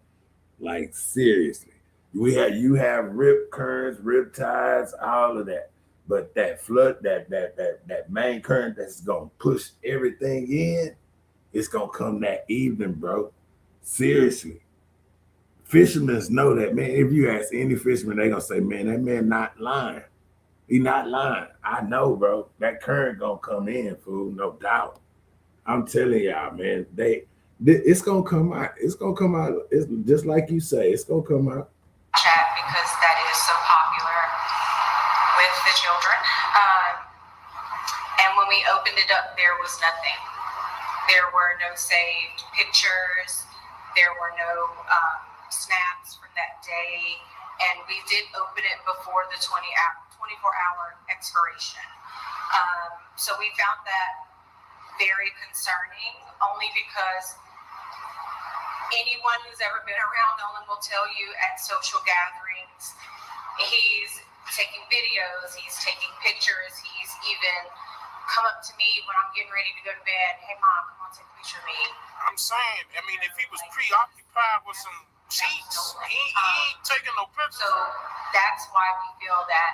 Like, seriously. You have rip currents, rip tides, all of that. But that flood, that main current that's gonna push everything in, it's gonna come that evening, bro. Seriously. Fishermen know that, man. If you ask any fisherman, they gonna say, man, that man not lying. He not lying. I know, bro. That current gonna come in, fool, no doubt. I'm telling y'all, man. It's gonna come out. It's gonna come out. It's just like you say. It's gonna come out. Chat, because that is so popular with the children. And when we opened it up, there was nothing. There were no saved pictures. There were no snaps from that day. And we did open it before the 24-hour expiration. So we found that very concerning, only because anyone who's ever been around Nolan will tell you at social gatherings, he's taking videos, he's taking pictures, he's even come up to me when I'm getting ready to go to bed. Hey, Mom, come on, take a picture of me. I'm saying, I mean, if he was preoccupied with some cheats, he ain't taking no pictures. So that's why we feel that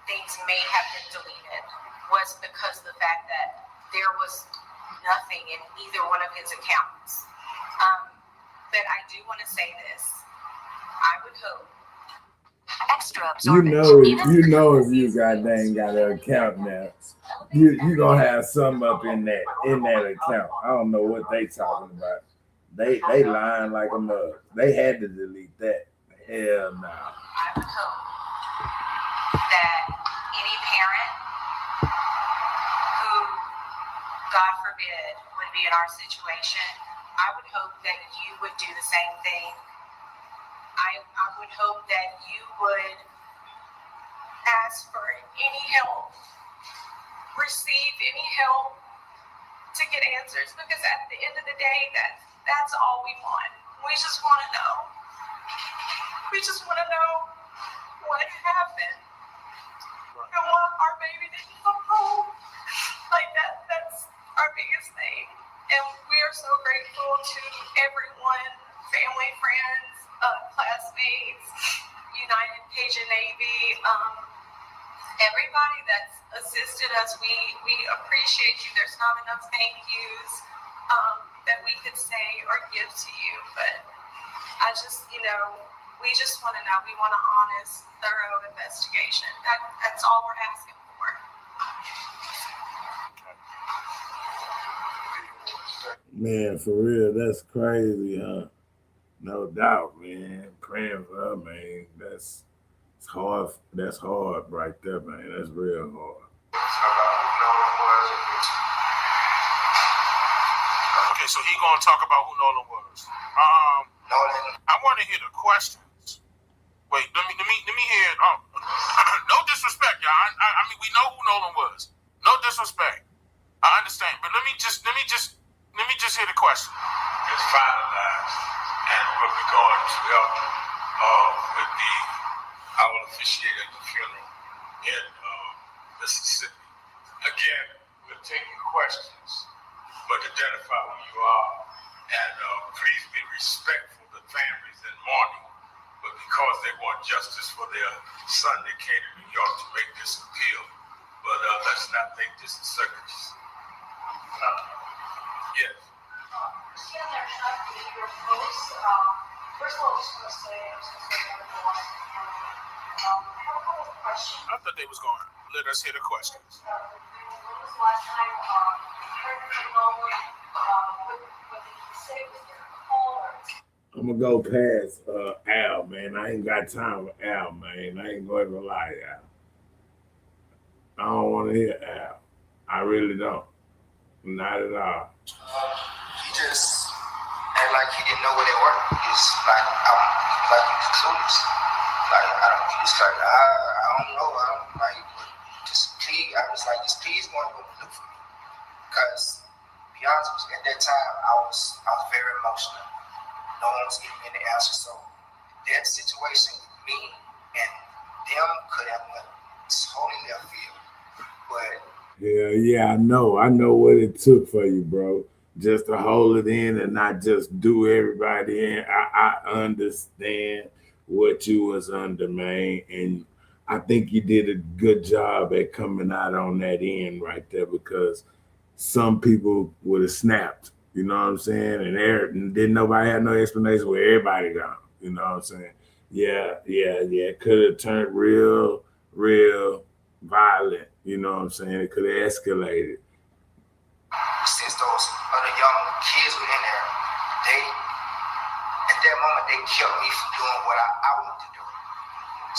things may have been deleted, was because of the fact that there was nothing in either one of his accounts. But I do want to say this. I would hope. Extra You know if you goddamn got an account now, you gonna have something up in that account. I don't know what they talking about. They lying like a mug. They had to delete that. Hell no. I would hope that any parent who, God forbid, would be in our situation, I would hope that you would do the same thing. I would hope that you would ask for any help, receive any help to get answers, because at the end of the day, that's all we want. We just want to know. We just want to know what happened and why our baby didn't come home. Like that's our biggest thing. And we are so grateful to everyone, family, friends, classmates, United Cajun Navy, everybody that's assisted us. We appreciate you. There's not enough thank yous that we could say or give to you, but I just, we just want to know. We want an honest, thorough investigation. That's all we're asking for. Man, for real, that's crazy, huh? No doubt, man. Praying for her, man. It's hard. That's hard right there, man. That's real hard. Okay, so he gonna talk about who Nolan was. I want to hear the questions. Wait, let me hear it. No disrespect, y'all. I mean, we know who Nolan was. No disrespect. I understand, but let me just hear the question. It's finalized, and we'll be going to help with I will officiate at the funeral in Mississippi. Again, we're taking questions, but identify who you are, and please be respectful to families in mourning. But because they want justice for their son, they came to New York to make this appeal. But let's not take this as circus. Yes. First of all, I just want to say, I thought they was going to let us hear the questions. What was was the last time you heard from Nolan? What did he say? Was there a call or? I'm gonna go past Al, man. I ain't got time for Al, man. I ain't going to lie, Al. I don't want to hear Al. I really don't. Not at all. He just act like he didn't know where they were. He's like, he's clueless. Like, I don't. He's like, I don't know. I don't like. Just please. I was like, just please go and look for me. Because, to be honest with you, at that time, I was very emotional. No one was giving me the answer. So that situation with me and them could have went totally left field. But Yeah, I know what it took for you, bro. Just to hold it in and not just do everybody in. I understand what you was under, man. And I think you did a good job at coming out on that end right there, because some people would have snapped, you know what I'm saying? And didn't nobody have no explanation where everybody gone, you know what I'm saying? Yeah. Could have turned real violent, you know what I'm saying? It could have escalated. Since those other young kids were in there, at that moment, they kept me from doing what I wanted to do.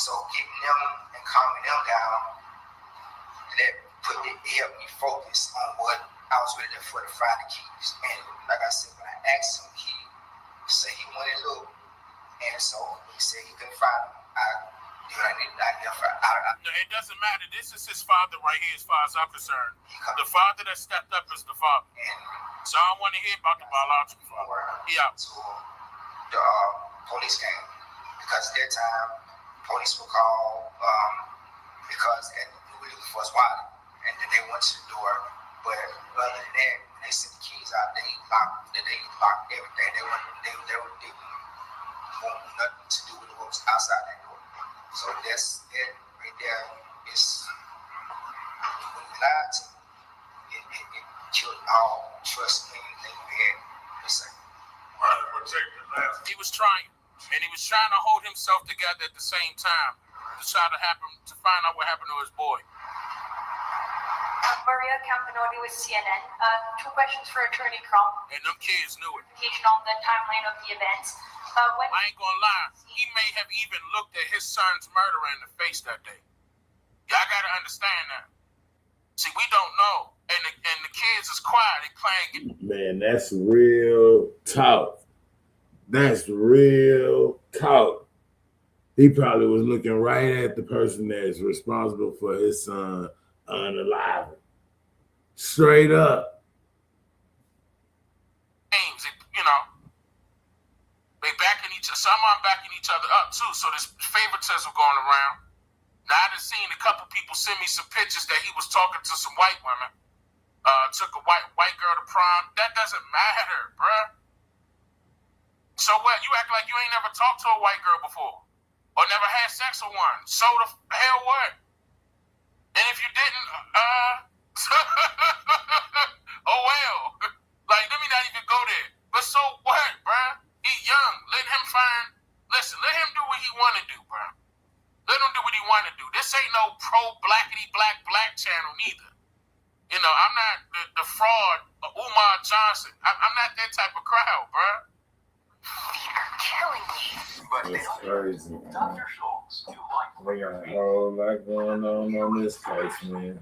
So getting them and calming them down, that helped me focus on what I was ready for to find the keys. And like I said, when I asked him, he said he wanted to look, and so he said he couldn't find them. It doesn't matter. This is his father right here, as far as I'm concerned. The father that stepped up is the father. So I don't want to hear about the biological father. Yeah. The police came, because at that time, police were called because they were looking for his wallet, and then they went to the door. But other than that, when they sent the keys out, they locked everything. They didn't want nothing to do with what was outside that door. So that's it right there. Is when we lied to me, it killed all trust in anything we had. He was trying, and he was trying to hold himself together at the same time to try to find out what happened to his boy. Maria Campanoni with CNN. Two questions for Attorney Crump. And them kids knew it. On the timeline of the events. I ain't gonna lie, he may have even looked at his son's murderer in the face that day. Y'all gotta understand that. See, we don't know. And the kids is quiet and playing. Man, that's real talk. That's real talk. He probably was looking right at the person that's responsible for his son unalive. Straight up. You know, they backing someone backing each other up too. So there's favoritism going around. Now I done seen a couple people send me some pictures that he was talking to some white women. Took a white girl to prom. That doesn't matter, bruh. So what? You act like you ain't never talked to a white girl before, or never had sex with one. So the hell what? And if you didn't, oh well. Like, let me not even go there. But so what, bruh? He young. Let him let him do what he want to do, bruh. Let him do what he want to do. This ain't no pro-blackity black channel neither. You know, I'm not the fraud Umar Johnson. I'm not that type of crowd, bruh. You're killing me. That's crazy, man. We got a whole lot going on this case, man.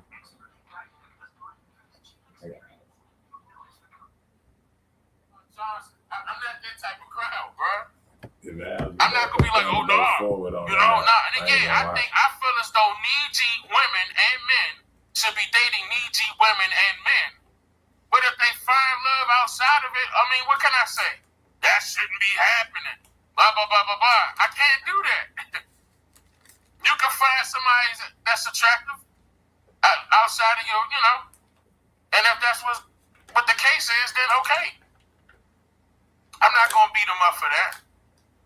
I'm not that type of crowd, bruh. I'm not gonna be like, oh no, you know, nah. And again, I feel as though needy women and men should be dating needy women and men. But if they find love outside of it, I mean, what can I say? That shouldn't be happening. Blah blah blah blah blah. I can't do that. You can find somebody that's attractive outside of you know. And if that's what the case is, then okay. I'm not gonna beat him up for that.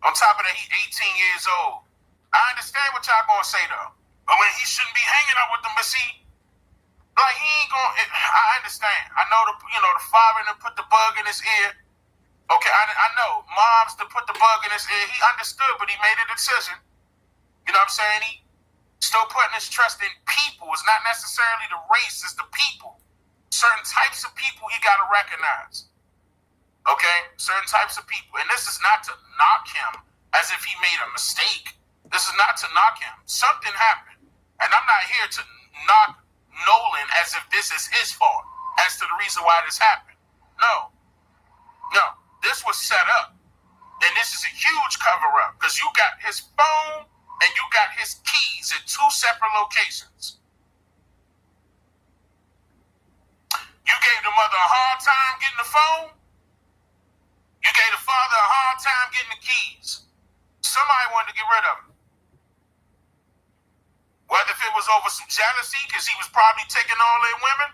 On top of that, he's 18 years old. I understand what y'all gonna say though. But when he shouldn't be hanging out with them, but see, like he ain't gonna. I understand. I know the father to put the bug in his ear. Okay, I know moms to put the bug in his ear. He understood, but he made a decision. You know what I'm saying? He still putting his trust in people. It's not necessarily the race, it's the people. certain types of people he got to recognize. Okay? Certain types of people. And this is not to knock him as if he made a mistake. This is not to knock him. Something happened. And I'm not here to knock Nolan as if this is his fault as to the reason why this happened. No. This was set up. And this is a huge cover-up because you got his phone and you got his keys in 2 separate locations. You gave the mother a hard time getting the phone. You gave the father a hard time getting the keys. Somebody wanted to get rid of him. Whether if it was over some jealousy because he was probably taking all their women.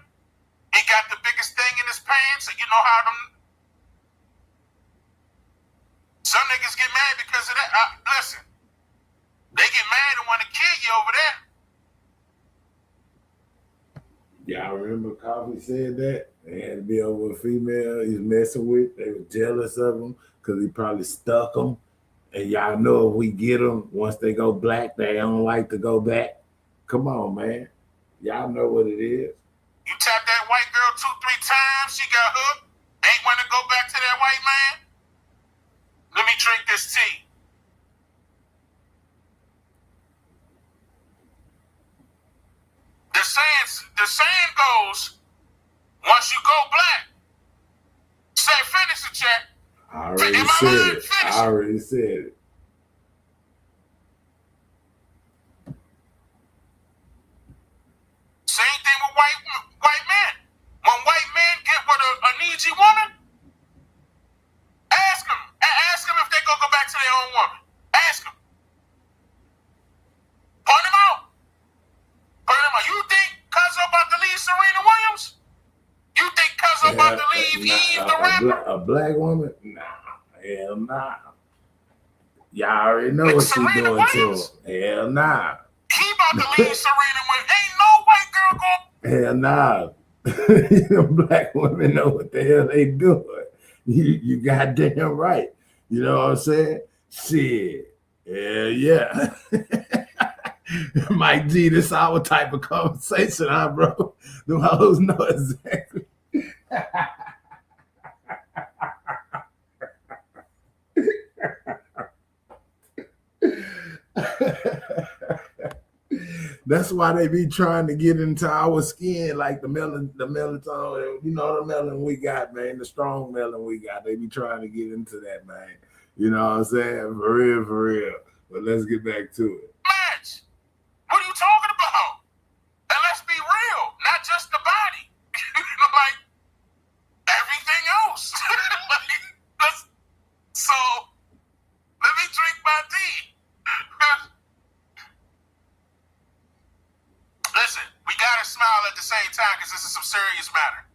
He got the biggest thing in his pants, and you know how them. Some niggas get mad because of that. Listen, they get mad and want to kill you over there. Y'all remember Coffee said that? They had to be over a female he's messing with. They were jealous of him because he probably stuck them. And y'all know if we get them, once they go black, they don't like to go back. Come on, man. Y'all know what it is. You tap that white girl 2-3 times, she got hooked. Ain't want to go back to that white man. Let me drink this tea. The saying goes, once you go black, say finish the check. I already said it. Same thing with white men. When white men get with a needy woman, ask them if they go back to their own woman. Ask them. Point them out. You think Cuzzo about to leave Serena Williams? You think Cuzzo about to leave Eve the rapper? A black woman? Nah, hell nah. Y'all already know what she doing Williams? To him. Hell nah. He about to leave Serena Williams. Ain't no white girl going. Hell nah. Black women know what the hell they doing. You goddamn right. You know what I'm saying? Shit. Hell yeah. Mike G, this our type of conversation, huh, bro? The hoes know exactly. That's why they be trying to get into our skin, like the melatonin, you know, the melanin we got, man, the strong melanin we got. They be trying to get into that, man. You know what I'm saying? For real. But let's get back to it. Match. What are you talking about? And let's be real, not just the body. Like everything else. So let me drink my tea. Listen, we gotta smile at the same time because this is some serious matter.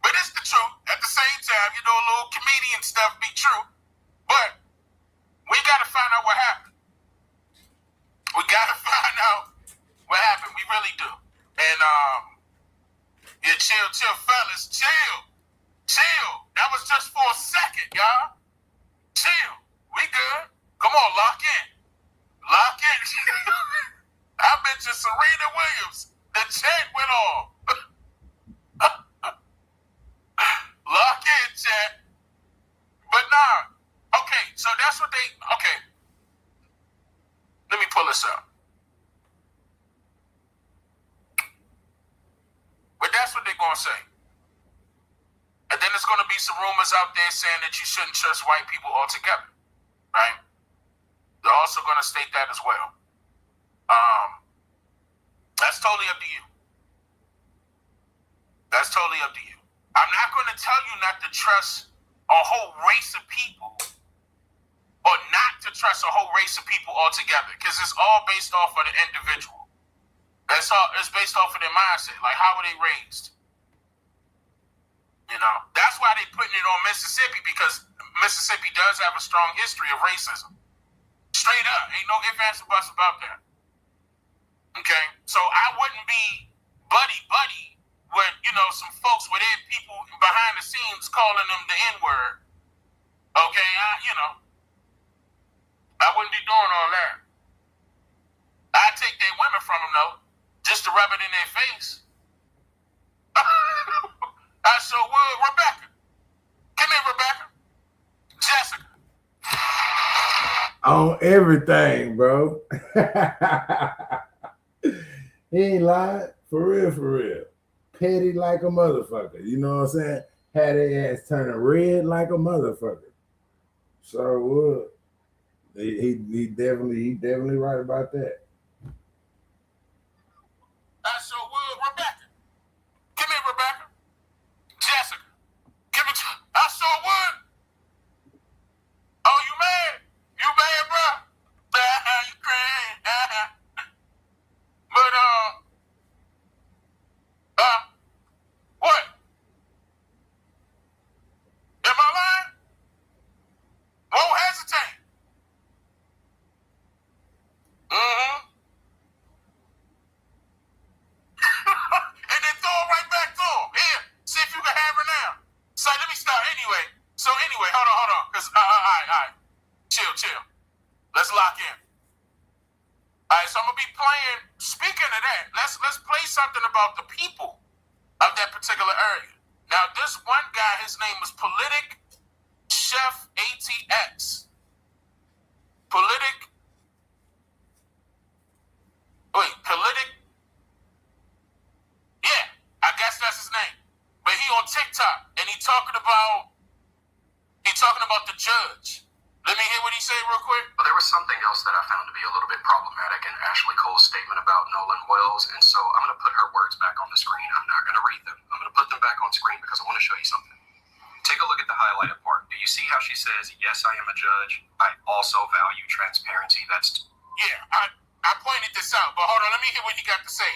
But it's the truth. At the same time, you know, a little comedian stuff be true. But we gotta find out what happened. We gotta find out what happened. We really do. And yeah, chill, fellas, chill. That was just for a second, y'all. Chill. We good. Come on, lock in. I mentioned Serena Williams. The check went off. Lock in, chat. But nah. Okay, so that's what okay. Let me pull this up. But that's what they're going to say. And then there's going to be some rumors out there saying that you shouldn't trust white people altogether. Right? They're also going to state that as well. That's totally up to you. I'm not going to tell you not to trust a whole race of people or not to trust a whole race of people altogether because it's all based off of the individual. It's based off of their mindset. Like, how were they raised? You know, that's why they're putting it on Mississippi because Mississippi does have a strong history of racism. Straight up. Ain't no ifs, ands, or buts about that. Okay? So I wouldn't be buddy with, you know, some folks with people behind the scenes calling them the N-word. Okay? I wouldn't be doing all that. I'd take their women from them, though, just to rub it in their face. I sure would. Rebecca. Come here, Rebecca. Jessica. On everything, bro. He ain't lying. For real. Petty like a motherfucker. You know what I'm saying? Had their ass turning red like a motherfucker. Sure would. He definitely right about that. I sure would. Rebecca. Come here, Rebecca. Jessica. Come here. I sure would. Oh, you mad? You mad, bro? You crying. But, what? Am I lying? Won't hesitate. And then throw it right back to him. Here, see if you can have her now. So let me start anyway. So anyway, hold on. Cause all right. Chill. Let's lock in. All right, so I'm gonna be playing. Speaking of that, let's play something about the people of that particular area. Now, this one guy, his name was Politic Chef ATX. Politic. Yeah, I guess that's his name. But he on TikTok and he talking about the judge. Let me hear what he said real quick. Well, there was something else that I found to be a little bit problematic in Ashley Cole's statement about Nolan Wells, and so I'm going to put her words back on the screen. I'm not going to read them. I'm going to put them back on screen because I want to show you something. Take a look at the highlighted part. Do you see how she says, yes, I am a judge. I also value transparency. Yeah, I pointed this out, but hold on. Let me hear what he got to say.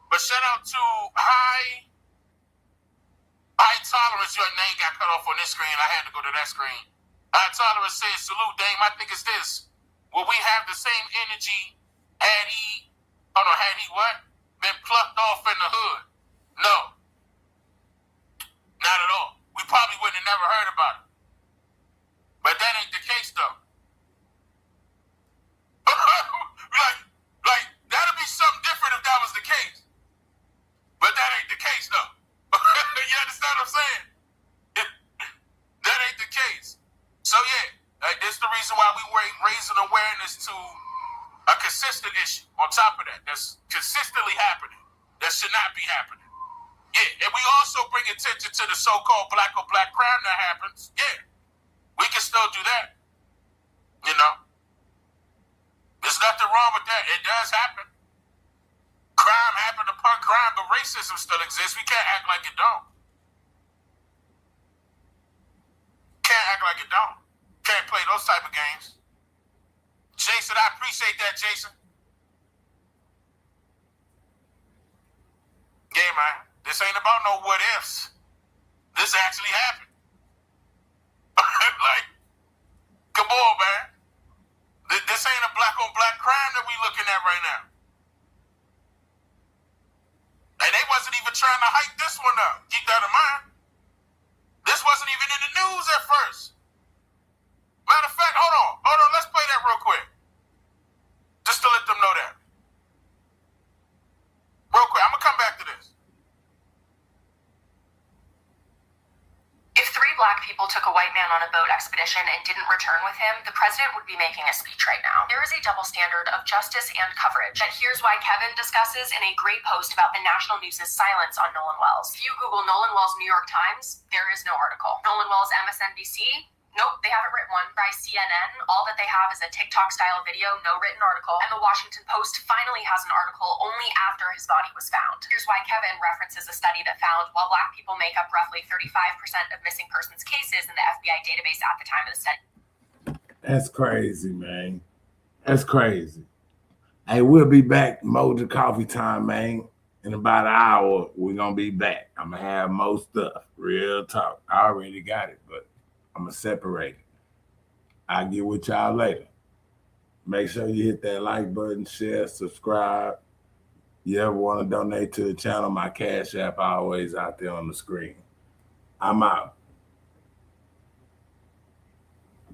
But shout out to High Tolerance. Your name got cut off on this screen. I had to go to that screen. High Tolerance says, salute, Dame. I think it's this. Will we have the same energy had he what? Been plucked off in the hood? No. Not at all. We probably wouldn't have never heard about it. But that ain't the case, though. like, that'd be something different if that was the case. But that ain't the case, though. You understand what I'm saying? That ain't the case. So, yeah, this is the reason why we raising awareness to a consistent issue on top of that. That's consistently happening. That should not be happening. Yeah, and we also bring attention to the so-called black on black crime that happens. Yeah, we can still do that. You know, there's nothing wrong with that. It does happen. Crime happened upon crime, but racism still exists. We can't act like it don't. Can't act like it don't. Can't play those type of games. Jason, I appreciate that, Jason. Yeah, man. This ain't about no what ifs. This actually happened. Like, come on, man. This ain't a black on black crime that we looking at right now. And they wasn't even trying to hype this one up. Keep that in mind. This wasn't even in the news at first. Matter of fact, hold on. Let's play that real quick. Just to let them know that. Real quick, I'm gonna come back to this. If 3 black people took a white man on a boat expedition and didn't return with him, the president would be making a speech right now. There is a double standard of justice and coverage. And here's why Kevin discusses in a great post about the national news' silence on Nolan Wells. If you Google Nolan Wells New York Times, there is no article. Nolan Wells MSNBC, nope, they haven't written one. By CNN, all that they have is a TikTok-style video, no written article. And the Washington Post finally has an article only after his body was found. Here's why Kevin references a study that found while black people make up roughly 35% of missing persons cases in the FBI database at the time of the study. That's crazy, man. That's crazy. Hey, we'll be back. Moja Coffee Time, man. In about an hour, we're going to be back. I'm going to have more stuff. Real talk. I already got it, but I'm going to separate it. I'll get with y'all later. Make sure you hit that like button, share, subscribe. You ever want to donate to the channel, my Cash App always out there on the screen. I'm out.